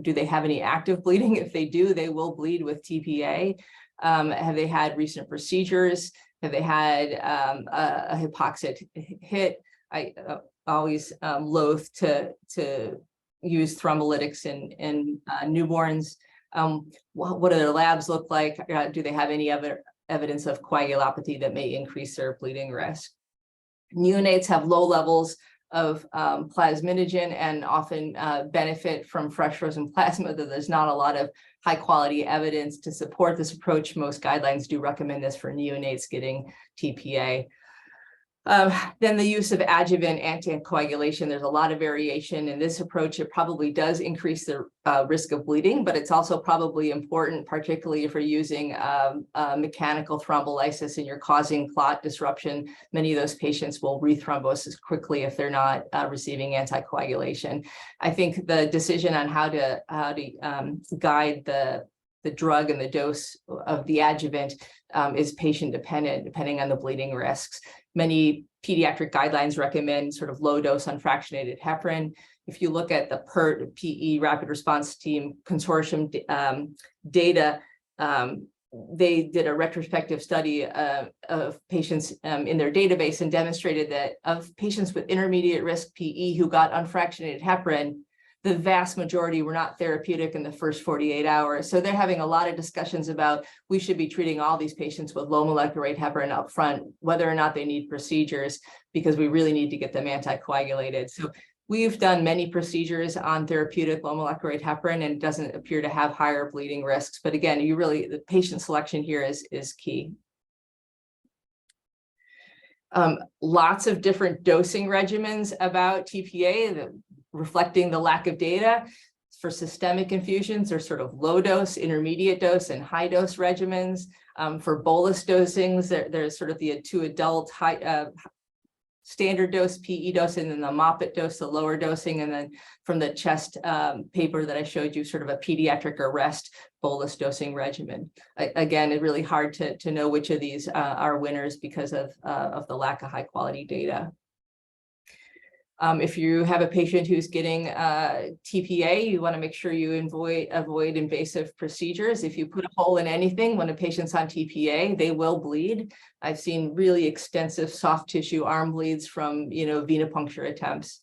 do they have any active bleeding? If they do, they will bleed with TPA. Have they had recent procedures? Have they had a hypoxic hit? I always loath to use thrombolytics in newborns. What do their labs look like? Do they have any evidence of coagulopathy that may increase their bleeding risk? Neonates have low levels of plasminogen and often benefit from fresh frozen plasma, though there's not a lot of high quality evidence to support this approach. Most guidelines do recommend this for neonates getting TPA. Then the use of adjuvant anticoagulation, there's a lot of variation in this approach. It probably does increase the risk of bleeding, but it's also probably important, particularly if you're using mechanical thrombolysis and you're causing clot disruption. Many of those patients will rethrombosis quickly if they're not receiving anticoagulation. I think the decision on how to guide the drug and the dose of the adjuvant is patient dependent, depending on the bleeding risks. Many pediatric guidelines recommend sort of low dose unfractionated heparin. If you look at the PE Rapid Response Team Consortium data, they did a retrospective study of patients in their database and demonstrated that of patients with intermediate risk PE who got unfractionated heparin, the vast majority were not therapeutic in the first 48 hours. So they're having a lot of discussions about we should be treating all these patients with low molecular weight heparin up front, whether or not they need procedures, because we really need to get them anticoagulated. So we've done many procedures on therapeutic low molecular weight heparin and it doesn't appear to have higher bleeding risks. But again, the patient selection here is key. Lots of different dosing regimens about TPA reflecting the lack of data. For systemic infusions, there's sort of low dose, intermediate dose, and high dose regimens. For bolus dosings, there's sort of the 2 adult high standard dose, PE dose, and then the Moffitt dose, the lower dosing, and then from the chest paper that I showed you, sort of a pediatric arrest bolus dosing regimen. Again, it's really hard to know which of these are winners because of the lack of high quality data. If you have a patient who's getting TPA, you want to make sure you avoid invasive procedures. If you put a hole in anything when a patient's on TPA, they will bleed. I've seen really extensive soft tissue arm bleeds from venipuncture attempts.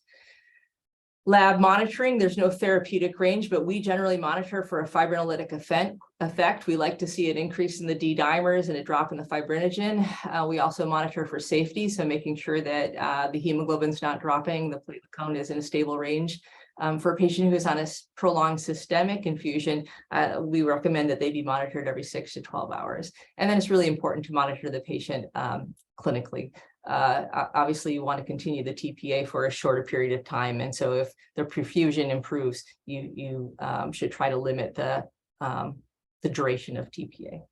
Lab monitoring, there's no therapeutic range, but we generally monitor for a fibrinolytic effect. We like to see an increase in the D dimers and a drop in the fibrinogen. We also monitor for safety, so making sure that the hemoglobin's not dropping, the platelet count is in a stable range. For a patient who is on a prolonged systemic infusion, we recommend that they be monitored every 6 to 12 hours. And then it's really important to monitor the patient clinically. Obviously, you want to continue the TPA for a shorter period of time. And so if the perfusion improves, you should try to limit the duration of TPA.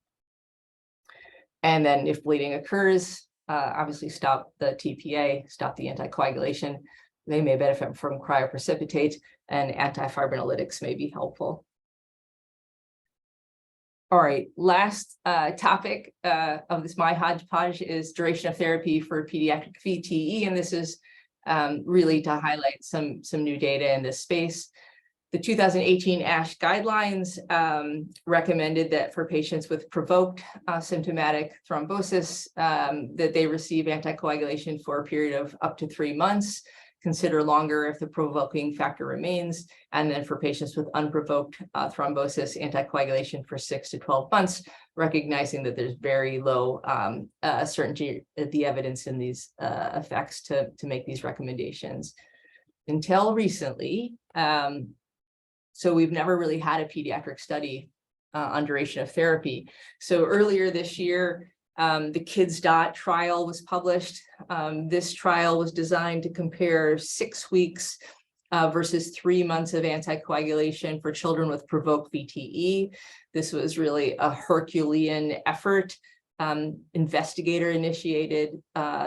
And then if bleeding occurs, obviously stop the TPA, stop the anticoagulation. They may benefit from cryoprecipitate, and antifibrinolytics may be helpful. All right, last topic of this My Hodgepodge is duration of therapy for pediatric VTE, and this is really to highlight some new data in this space. The 2018 ASH guidelines recommended that for patients with provoked symptomatic thrombosis, that they receive anticoagulation for a period of up to 3 months. Consider longer if the provoking factor remains, and then for patients with unprovoked thrombosis, anticoagulation for 6 to 12 months, recognizing that there's very low certainty of the evidence in these effects to make these recommendations. Until recently, so we've never really had a pediatric study on duration of therapy. So earlier this year, the KidsDot trial was published. This trial was designed to compare 6 weeks versus 3 months of anticoagulation for children with provoked VTE. This was really a Herculean effort, investigator-initiated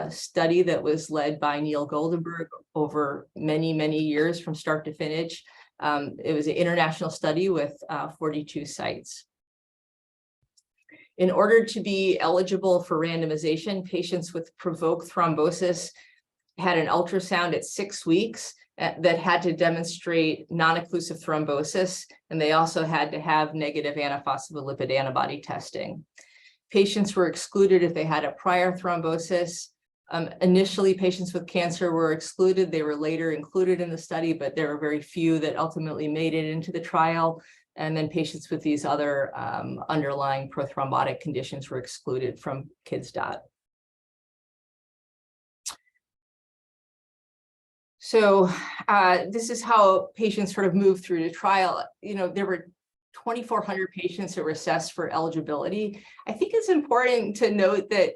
study that was led by Neil Goldenberg over many, many years from start to finish. It was an international study with 42 sites. In order to be eligible for randomization, patients with provoked thrombosis had an ultrasound at 6 weeks that had to demonstrate non-occlusive thrombosis, and they also had to have negative antiphospholipid antibody testing. Patients were excluded if they had a prior thrombosis. Initially, patients with cancer were excluded. They were later included in the study, but there were very few that ultimately made it into the trial. And then patients with these other underlying prothrombotic conditions were excluded from KIDS-DOT. So this is how patients sort of moved through the trial. You know, there were 2,400 patients that were assessed for eligibility. I think it's important to note that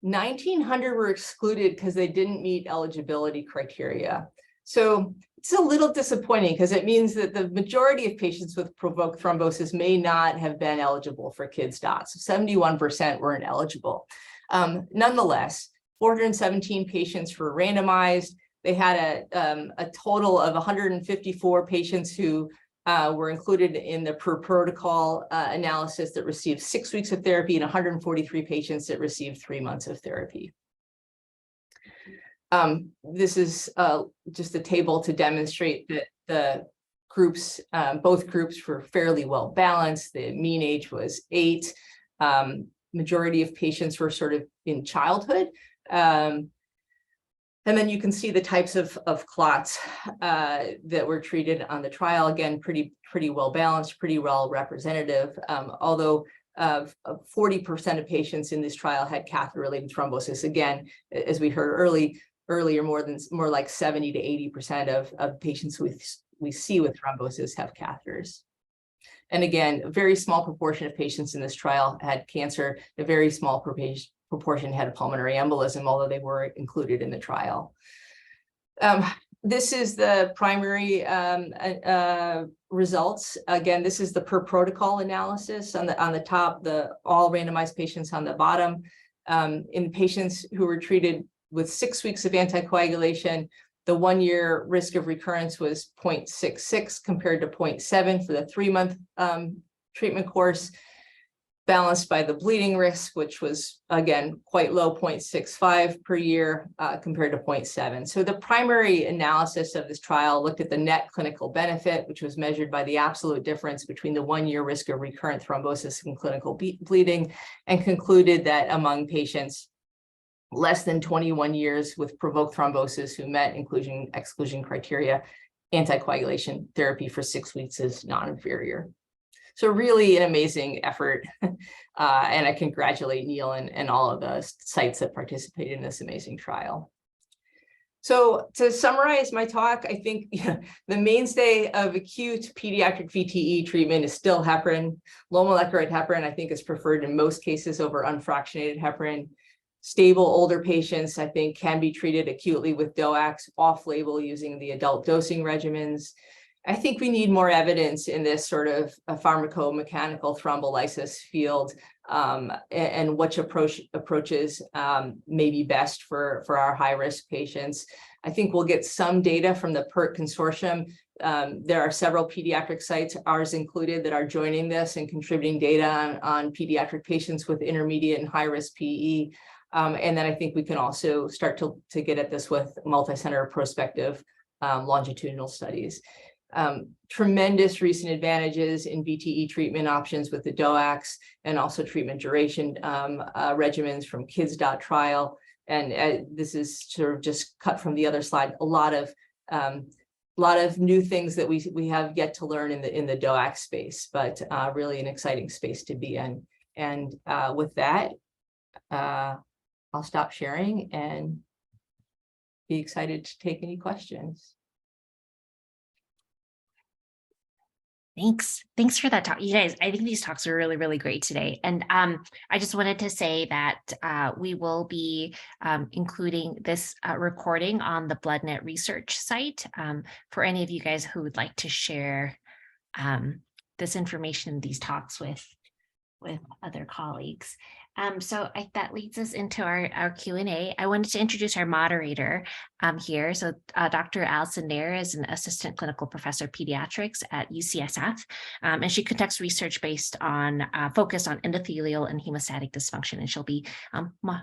1,900 were excluded because they didn't meet eligibility criteria. So it's a little disappointing because it means that the majority of patients with provoked thrombosis may not have been eligible for KIDS-DOT. So 71% weren't eligible. Nonetheless, 417 patients were randomized. They had a total of 154 patients who were included in the per protocol analysis that received 6 weeks of therapy, and 143 patients that received 3 months of therapy. This is just a table to demonstrate that the groups, both groups were fairly well balanced. The mean age was 8. Majority of patients were sort of in childhood. And then you can see the types of clots that were treated on the trial. Again, pretty well balanced, pretty well representative, although 40% of patients in this trial had catheter-related thrombosis. Again, as we heard earlier, more like 70 to 80% of patients we see with thrombosis have catheters. And again, a very small proportion of patients in this trial had cancer. A very small proportion had a pulmonary embolism, although they were included in the trial. This is the primary results. Again, this is the per protocol analysis on the top, the all randomized patients on the bottom. In patients who were treated with 6 weeks of anticoagulation, the 1-year risk of recurrence was 0.66 compared to 0.7 for the 3-month treatment course, balanced by the bleeding risk, which was, again, quite low, 0.65 per year compared to 0.7. So the primary analysis of this trial looked at the net clinical benefit, which was measured by the absolute difference between the 1-year risk of recurrent thrombosis and clinical bleeding, and concluded that among patients less than 21 years with provoked thrombosis who met inclusion-exclusion criteria, anticoagulation therapy for 6 weeks is non-inferior. So really an amazing effort. And I congratulate Neil and all of the sites that participated in this amazing trial. So to summarize my talk, I think the mainstay of acute pediatric VTE treatment is still heparin. Low molecular heparin, I think, is preferred in most cases over unfractionated heparin. Stable older patients, I think, can be treated acutely with DOACs off-label using the adult dosing regimens. I think we need more evidence in this sort of a pharmacomechanical thrombolysis field, and which approaches may be best for our high-risk patients. I think we'll get some data from the PERT consortium. There are several pediatric sites, ours included, that are joining this and contributing data on pediatric patients with intermediate and high-risk PE. And then I think we can also start to get at this with multi-center prospective longitudinal studies. Tremendous recent advantages in VTE treatment options with the DOACs, and also treatment duration regimens from KIDS-DOT trial. And this is sort of just cut from the other slide. A lot of new things that we have yet to learn in the DOAC space, but really an exciting space to be in. And with that, I'll stop sharing and be excited to take any questions. Thanks for that talk. You guys, I think these talks are really, really great today. And I just wanted to say that we will be including this recording on the BloodNet research site for any of you guys who would like to share this information, these talks with other colleagues. That leads us into our Q&A. I wanted to introduce our moderator here. So Dr. Alison Nair is an assistant clinical professor of pediatrics at UCSF, and she conducts research based on focus on endothelial and hemostatic dysfunction, and she'll be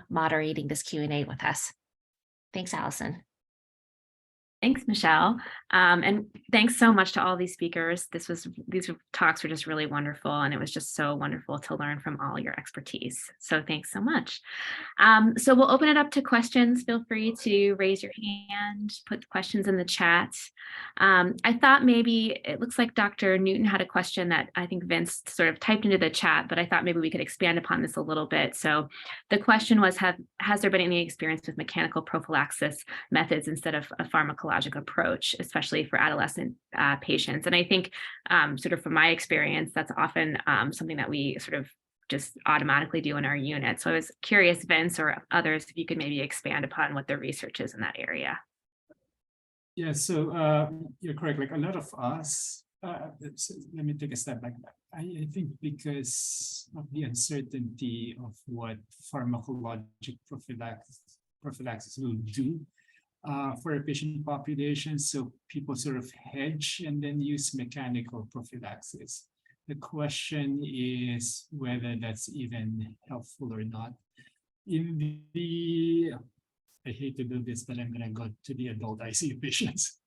moderating this Q&A with us. Thanks, Alison. Thanks, Michelle. And thanks so much to all these speakers. These talks were just really wonderful, and it was just so wonderful to learn from all your expertise. So thanks so much. So we'll open it up to questions. Feel free to raise your hand, put questions in the chat. I thought maybe it looks like Dr. Newton had a question that I think Vince sort of typed into the chat, but I thought maybe we could expand upon this a little bit. So the question was, has there been any experience with mechanical prophylaxis methods instead of a pharmacologic approach, especially for adolescent patients? And I think sort of from my experience, that's often something that we sort of just automatically do in our unit. So I was curious, Vince or others, if you could maybe expand upon what the research is in that area. Yeah, so you're correct. Like a lot of us, let me take a step back. I think because of the uncertainty of what pharmacologic prophylaxis will do for a patient population, so people sort of hedge and then use mechanical prophylaxis. The question is whether that's even helpful or not. In the, I hate to do this, but I'm gonna go to the adult ICU patients.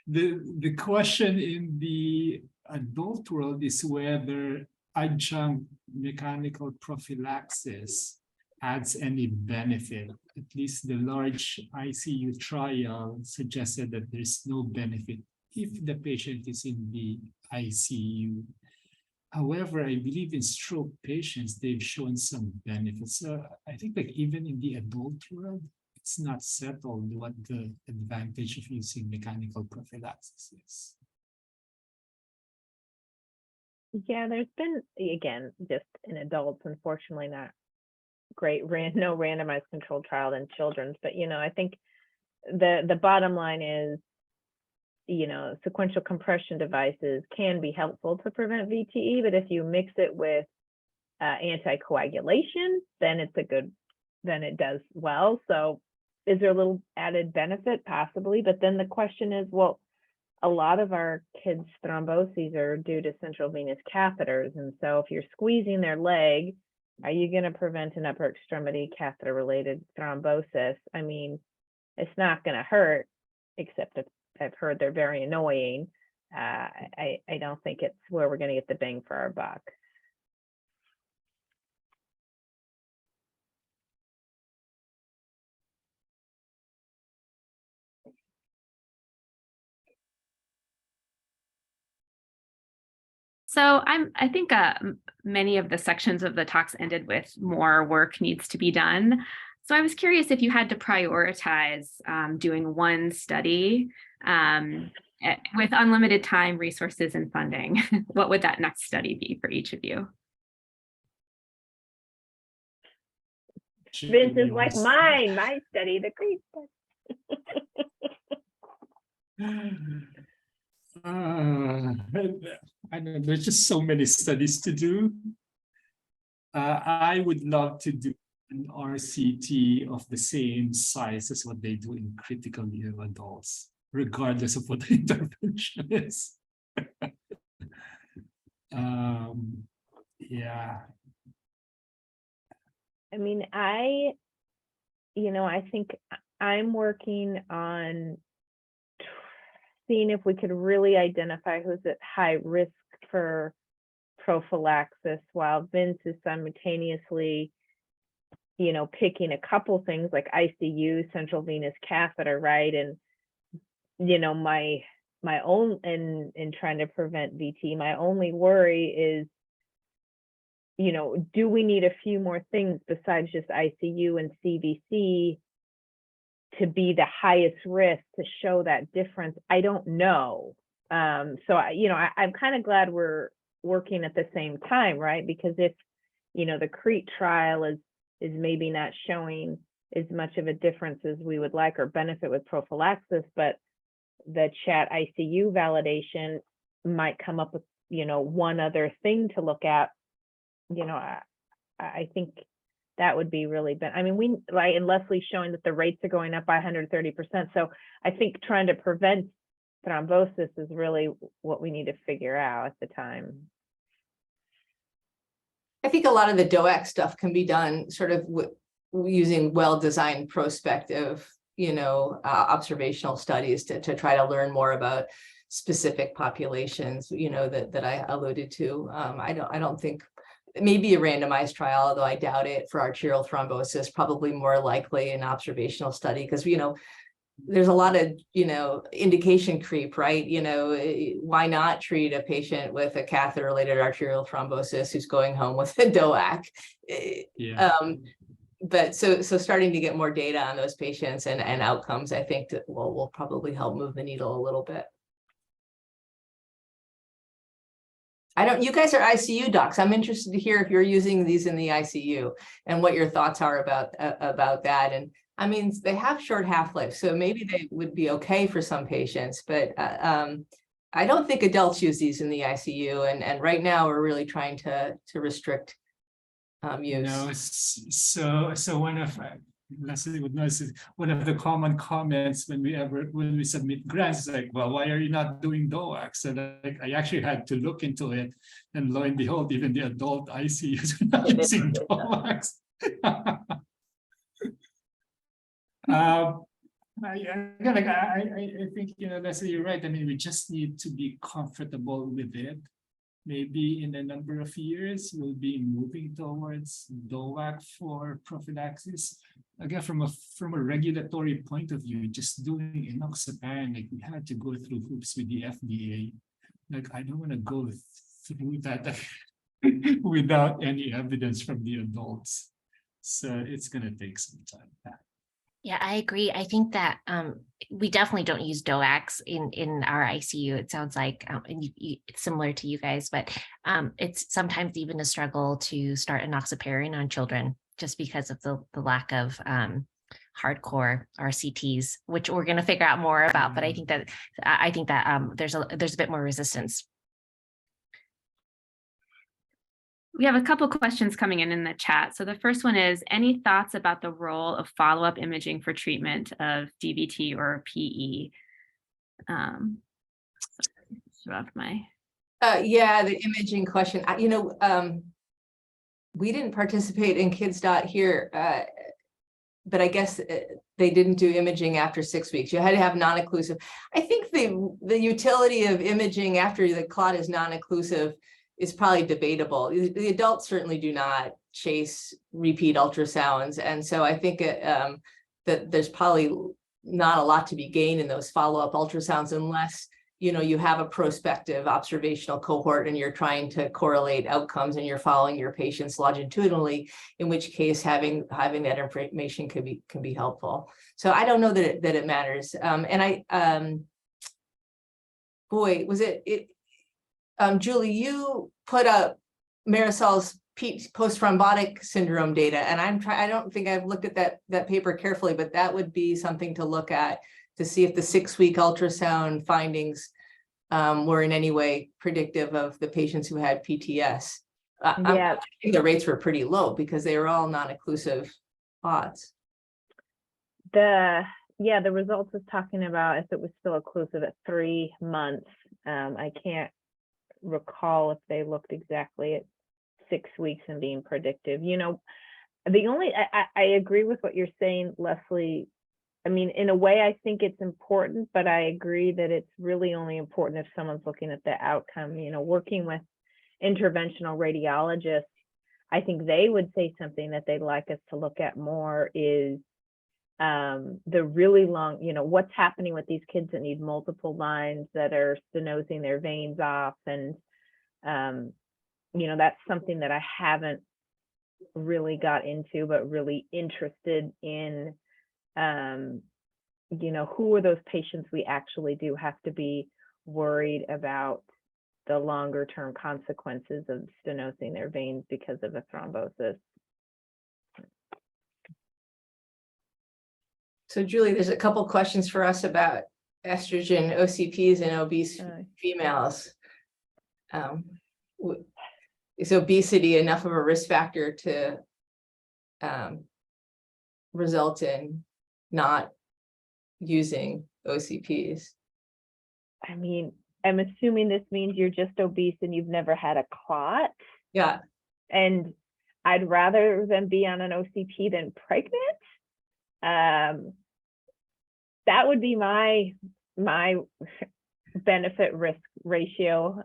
The question in the adult world is whether adjunct mechanical prophylaxis adds any benefit. At least the large ICU trial suggested that there's no benefit if the patient is in the ICU. However, I believe in stroke patients, they've shown some benefits. I think like even in the adult world, it's not settled what the advantage of using mechanical prophylaxis is. Yeah, there's been, again, just in adults, unfortunately, not great, no randomized controlled trial in children's, but, you know, I think the bottom line is, you know, sequential compression devices can be helpful to prevent VTE, but if you mix it with anticoagulation, then it does well. So is there a little added benefit? Possibly, but then the question is, well, a lot of our kids' thromboses are due to central venous catheters. And so if you're squeezing their leg, are you going to prevent an upper extremity catheter-related thrombosis? I mean, it's not going to hurt, except if I've heard they're very annoying. I don't think it's where we're going to get the bang for our buck. So I think many of the sections of the talks ended with more work needs to be done. So I was curious if you had to prioritize doing one study with unlimited time, resources, and funding, what would that next study be for each of you? Vince is like my study, the creep. I know there's just so many studies to do. I would love to do an RCT of the same size as what they do in critically ill adults, regardless of what the intervention is. Yeah. I mean, I think I'm working on seeing if we could really identify who's at high risk for prophylaxis, while Vince is simultaneously, you know, picking a couple things like ICU, central venous catheter, right? And, you know, my own, in trying to prevent VT, my only worry is, you know, do we need a few more things besides just ICU and CVC to be the highest risk to show that difference? I don't know. So I'm kind of glad we're working at the same time, right? Because if, you know, the CREAT trial is maybe not showing as much of a difference as we would like or benefit with prophylaxis, but the chat ICU validation might come up with, you know, one other thing to look at. you know, I think that would be really I mean, we like, and Leslie's showing that the rates are going up by 130%. So I think trying to prevent thrombosis is really what we need to figure out at the time. I think a lot of the DOAC stuff can be done sort of using well-designed prospective, observational studies to try to learn more about specific populations, that I alluded to. I don't think, maybe a randomized trial, although I doubt it, for arterial thrombosis, probably more likely an observational study, because there's a lot of indication creep, right? Why not treat a patient with a catheter related arterial thrombosis who's going home with a DOAC? Yeah. But so starting to get more data on those patients and outcomes, I think that will probably help move the needle a little bit. You guys are ICU docs. I'm interested to hear if you're using these in the ICU and what your thoughts are about that. And I mean, they have short half-life, so maybe they would be okay for some patients, but I don't think adults use these in the ICU. And right now we're really trying to restrict use. No, so one of Leslie would know, one of the common comments when we submit grants is like, well, why are you not doing DOACs? So like, I actually had to look into it, and lo and behold, even the adult ICUs are not using DOACs. I think Leslie, you're right. I mean, we just need to be comfortable with it. Maybe in a number of years, we'll be moving towards DOAC for prophylaxis. Again, from a regulatory point of view, just doing enoxaparin, like we had to go through hoops with the FDA. Like, I don't want to go through that without any evidence from the adults. So it's going to take some time. Yeah, I agree. I think that we definitely don't use DOACs in our ICU. It sounds like it's similar to you guys, but it's sometimes even a struggle to start enoxaparin on children just because of the lack of hardcore RCTs, which we're going to figure out more about. But I think that there's a bit more resistance. We have a couple questions coming in the chat. So the first one is, any thoughts about the role of follow-up imaging for treatment of DVT or PE? Yeah, the imaging question. We didn't participate in KidsDot here, but I guess they didn't do imaging after 6 weeks. You had to have non-occlusive. I think the utility of imaging after the clot is non-occlusive is probably debatable. The adults certainly do not chase repeat ultrasounds. And so I think that there's probably not a lot to be gained in those follow-up ultrasounds unless, you have a prospective observational cohort and you're trying to correlate outcomes and you're following your patients longitudinally, in which case having that information can be helpful. So I don't know that it matters. Boy, was it Julie, you put up Marisol's post-thrombotic syndrome data, and I don't think I've looked at that paper carefully, but that would be something to look at to see if the 6-week ultrasound findings were in any way predictive of the patients who had PTS. I think the rates were pretty low because they were all non-occlusive clots. The results is talking about if it was still occlusive at 3 months. I can't recall if they looked exactly at 6 weeks and being predictive. I agree with what you're saying, Leslie. I mean, in a way, I think it's important, but I agree that it's really only important if someone's looking at the outcome. Working with interventional radiologists, I think they would say something that they'd like us to look at more is the really long, what's happening with these kids that need multiple lines that are stenosing their veins off. And, that's something that I haven't really got into, but really interested in, who are those patients we actually do have to be worried about the longer term consequences of stenosing their veins because of a thrombosis. So Julie, there's a couple questions for us about estrogen OCPs in obese females. is obesity enough of a risk factor to result in not using OCPs? I mean, I'm assuming this means you're just obese and you've never had a clot. Yeah, And I'd rather them be on an OCP than pregnant. That would be my benefit risk ratio.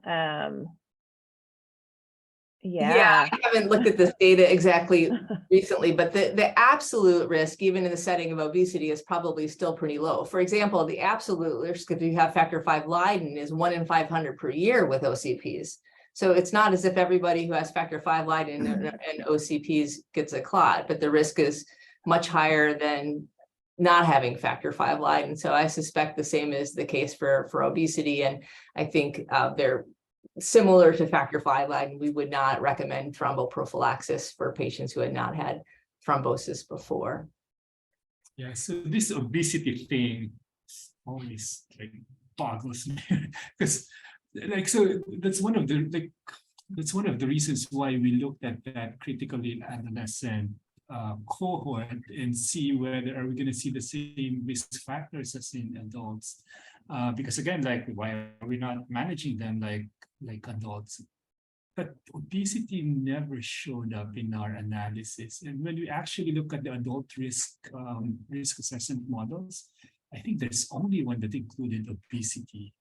yeah, I haven't looked at this data exactly recently, but the absolute risk, even in the setting of obesity, is probably still pretty low. For example, the absolute risk if you have factor V Leiden is 1 in 500 per year with OCPs. So it's not as if everybody who has factor V Leiden and OCPs gets a clot, but the risk is much higher than not having factor V Leiden. So I suspect the same is the case for obesity. And I think they're similar to factor V Leiden. We would not recommend thromboprophylaxis for patients who had not had thrombosis before. Yeah, so this obesity thing always like boggles me because like, so that's one of the reasons why we looked at that critically adolescent cohort and see whether are we going to see the same risk factors as in adults, because again, like, why are we not managing them like adults? But obesity never showed up in our analysis, and when we actually look at the adult risk assessment models, I think there's only one that included obesity.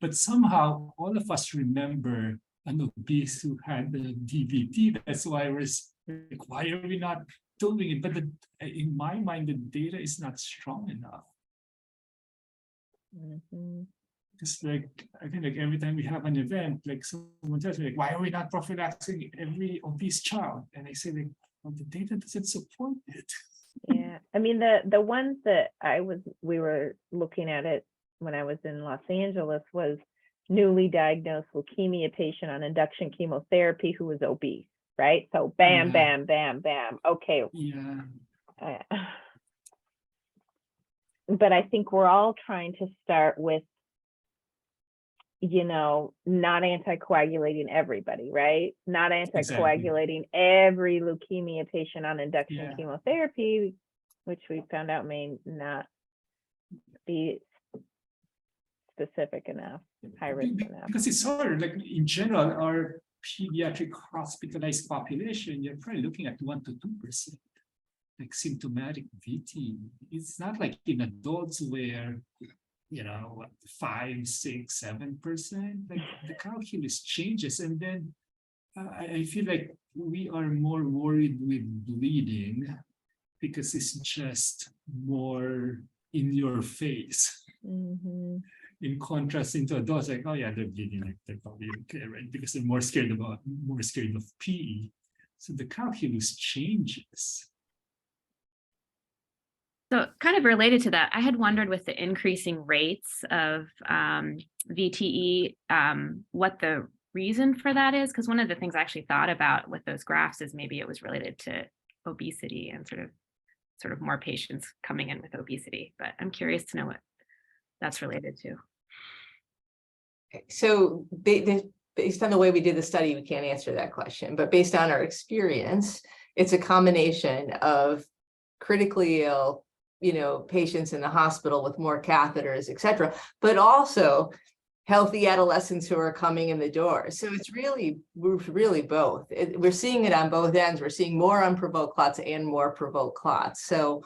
But somehow all of us remember an obese who had the DVT. That's why we're like, why are we not doing it? But in my mind, the data is not strong enough. It's like, I think like every time we have an event, like someone tells me, like, why are we not prophylaxing every obese child? And I say, like, well, the data doesn't support it. Yeah, I mean, the ones that we were looking at it when I was in Los Angeles was newly diagnosed leukemia patient on induction chemotherapy who was obese, right? So bam, bam, bam, bam. Okay. Yeah. But I think we're all trying to start with, not anticoagulating everybody, right? Not anticoagulating every leukemia patient on induction chemotherapy, which we found out may not be specific enough, high risk enough. Because it's hard, like in general, our pediatric hospitalized population, you're probably looking at 1 to 2%, like symptomatic VT. It's not like in adults where, 5, 6, 7%, like the calculus changes. And then I feel like we are more worried with bleeding because it's just more in your face. In contrast into adults, like, oh yeah, they're bleeding, like they're probably okay, right? Because they're more scared of PE. So the calculus changes. So kind of related to that, I had wondered with the increasing rates of VTE, what the reason for that is, because one of the things I actually thought about with those graphs is maybe it was related to obesity and sort of more patients coming in with obesity, but I'm curious to know what that's related to. So based on the way we did the study, we can't answer that question, but based on our experience, it's a combination of critically ill, patients in the hospital with more catheters, et cetera, but also healthy adolescents who are coming in the door. So it's really both. We're seeing it on both ends. We're seeing more unprovoked clots and more provoked clots. So,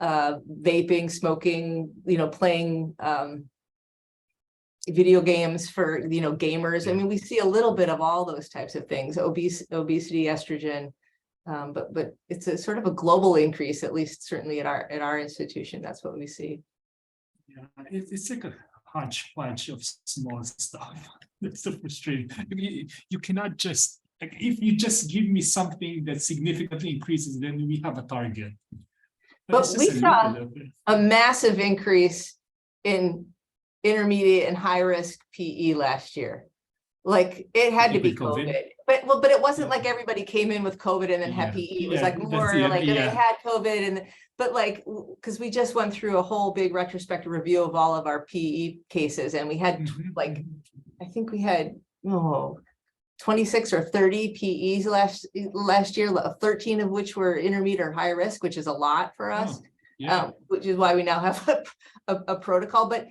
vaping, smoking, playing video games for, gamers. I mean, we see a little bit of all those types of things, obesity, estrogen, but it's a sort of a global increase, at least certainly at our institution. That's what we see. Yeah, it's like a hodgepodge of small stuff. That's so frustrating. You cannot just, like, if you just give me something that significantly increases, then we have a target. But we saw a massive increase in intermediate and high risk PE last year. Like it had to be COVID. But it wasn't like everybody came in with COVID and then had PE. It was like more like they had COVID but like, because we just went through a whole big retrospective review of all of our PE cases, and we had like, I think we had 26 or 30 PEs last year, 13 of which were intermediate or high risk, which is a lot for us. Oh, yeah. Which is why we now have a protocol. But,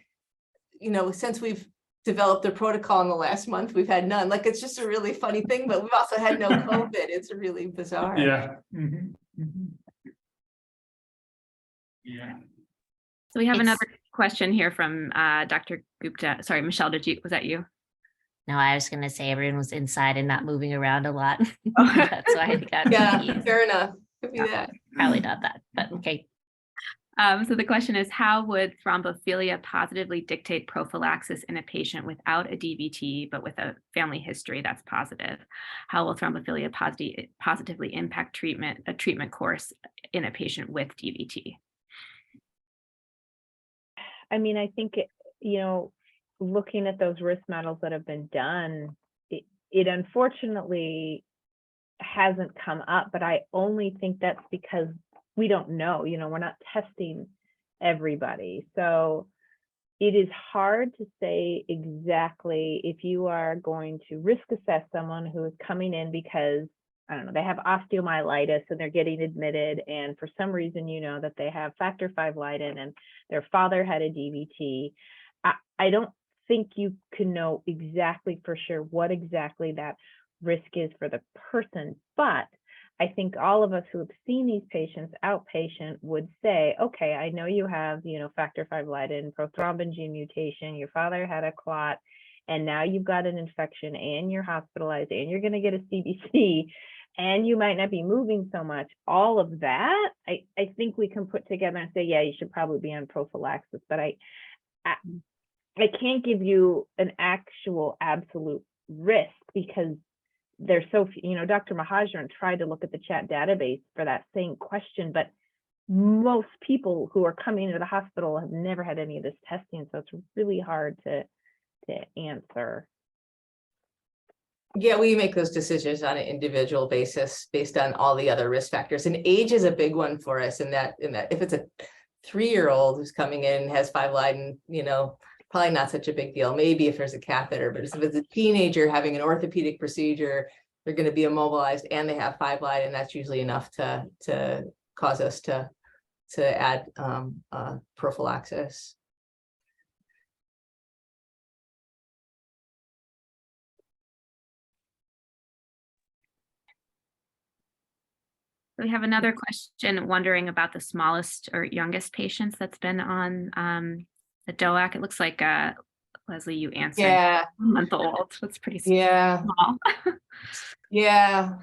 you know, since we've developed a protocol in the last month, we've had none. Like, it's just a really funny thing, but we've also had no COVID. It's really bizarre. Yeah. Yeah. So we have It's- another question here from Dr. Gupta. Sorry, Michelle, was that you? No, I was gonna say everyone was inside and not moving around a lot. Oh. That's why I got Yeah, confused. fair enough. Could be that. Probably not that, but okay. So the question is, how would thrombophilia positively dictate prophylaxis in a patient without a DVT, but with a family history that's positive? How will thrombophilia positively impact a treatment course in a patient with DVT? I mean, I think, you know, looking at those risk models that have been done, it unfortunately hasn't come up, but I only think that's because we don't know, you know, we're not testing everybody. So it is hard to say exactly if you are going to risk assess someone who is coming in because, I don't know, they have osteomyelitis and they're getting admitted, and for some reason, you know, that they have factor V Leiden and their father had a DVT. I don't think you can know exactly for sure what exactly that risk is for the person, but I think all of us who have seen these patients outpatient would say, okay, I know you have, you know, factor V Leiden, prothrombin gene mutation, your father had a clot, and now you've got an infection and you're hospitalized and you're going to get a CBC and you might not be moving so much. All of that, I think we can put together and say, yeah, you should probably be on prophylaxis, but I can't give you an actual absolute risk because there's so few, you know, Dr. Mahajan tried to look at the chat database for that same question, but most people who are coming into the hospital have never had any of this testing. So it's really hard to answer. Yeah, we make those decisions on an individual basis based on all the other risk factors, and age is a big one for us in that if it's a 3-year-old who's coming in and has V Leiden, you know, probably not such a big deal. Maybe if there's a catheter, but if it's a teenager having an orthopedic procedure, they're going to be immobilized and they have V Leiden, and that's usually enough to cause us to add prophylaxis. We have another question wondering about the smallest or youngest patients that's been on the DOAC. It looks like Leslie, you answered. Yeah. 1-month-old. That's pretty small. Yeah. Yeah.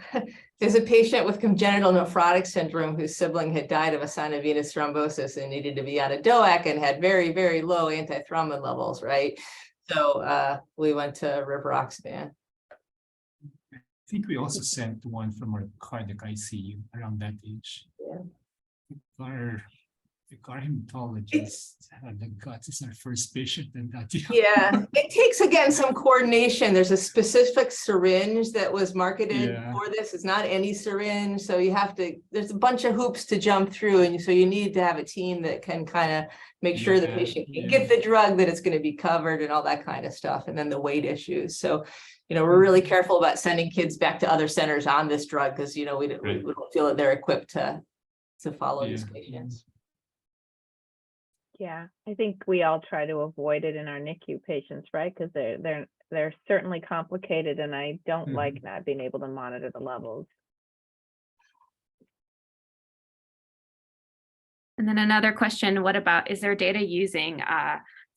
There's a patient with congenital nephrotic syndrome whose sibling had died of a sign of venous thrombosis and needed to be on a DOAC and had very, very low antithrombin levels, right? So we went to rivaroxaban. I think we also sent one from our cardiac ICU around that age. Yeah. Our hematologist had the guts. It's our first patient in that. Yeah, it takes, again, some coordination. There's a specific syringe that was marketed for this. It's not any syringe. So you have to, there's a bunch of hoops to jump through. And so you need to have a team that can kind of make sure the patient can get the drug, that it's going to be covered and all that kind of stuff. And then the weight issues. So, you know, we're really careful about sending kids back to other centers on this drug because, you know, we don't feel that they're equipped to follow these patients. Yeah, I think we all try to avoid it in our NICU patients, right? Because they're certainly complicated, and I don't like not being able to monitor the levels. And then another question, what about, is there data using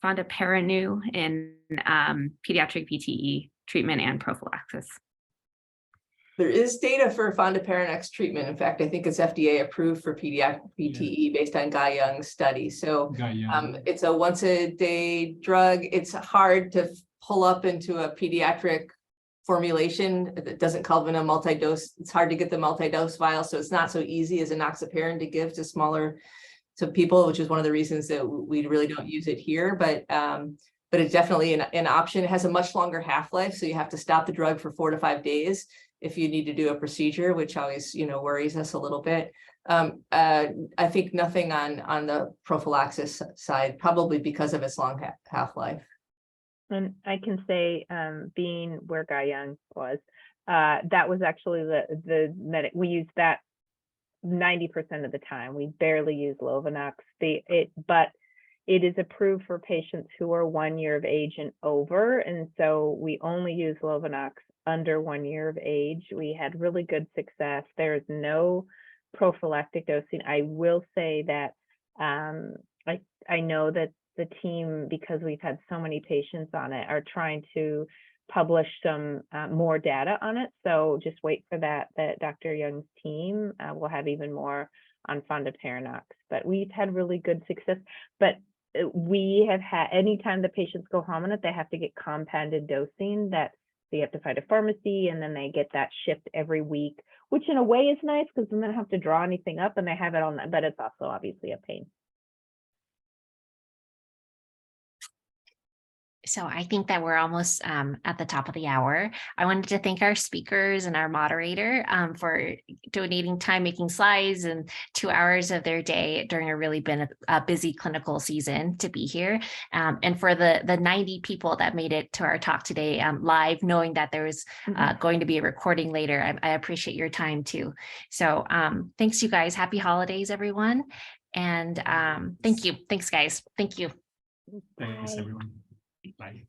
fondaparinux in pediatric VTE treatment and prophylaxis? There is data for fondaparinux treatment. In fact, I think it's FDA approved for pediatric VTE based on Guy Young's study. So it's a once-a-day drug. It's hard to pull up into a pediatric formulation that doesn't come in a multi-dose. It's hard to get the multi-dose vial, so it's not so easy as enoxaparin to give to smaller people, which is one of the reasons that we really don't use it here. But it's definitely an option. It has a much longer half-life, so you have to stop the drug for 4 to 5 days if you need to do a procedure, which always, you know, worries us a little bit. I think nothing on the prophylaxis side, probably because of its long half-life. And I can say, being where Guy Young was, that was actually we used that 90% of the time. We barely use Lovenox. But it is approved for patients who are 1 year of age and over, and so we only use Lovenox under 1 year of age. We had really good success. There is no prophylactic dosing. I will say that I know that the team, because we've had so many patients on it, are trying to publish some more data on it. So just wait for that Dr. Young's team will have even more on fondaparinux. But we've had really good success. But we have had, anytime the patients go home on it, they have to get compounded dosing that they have to find a pharmacy, and then they get that shipped every week, which in a way is nice because then they don't have to draw anything up and they have it on that, but it's also obviously a pain. So I think that we're almost at the top of the hour. I wanted to thank our speakers and our moderator for donating time, making slides, and 2 hours of their day during a really been a busy clinical season to be here. And for the 90 people that made it to our talk today live, knowing that there was going to be a recording later, I appreciate your time too. So thanks, you guys. Happy holidays, everyone. And thank you. Thanks, guys. Thank you. Thanks, Bye. everyone. Bye.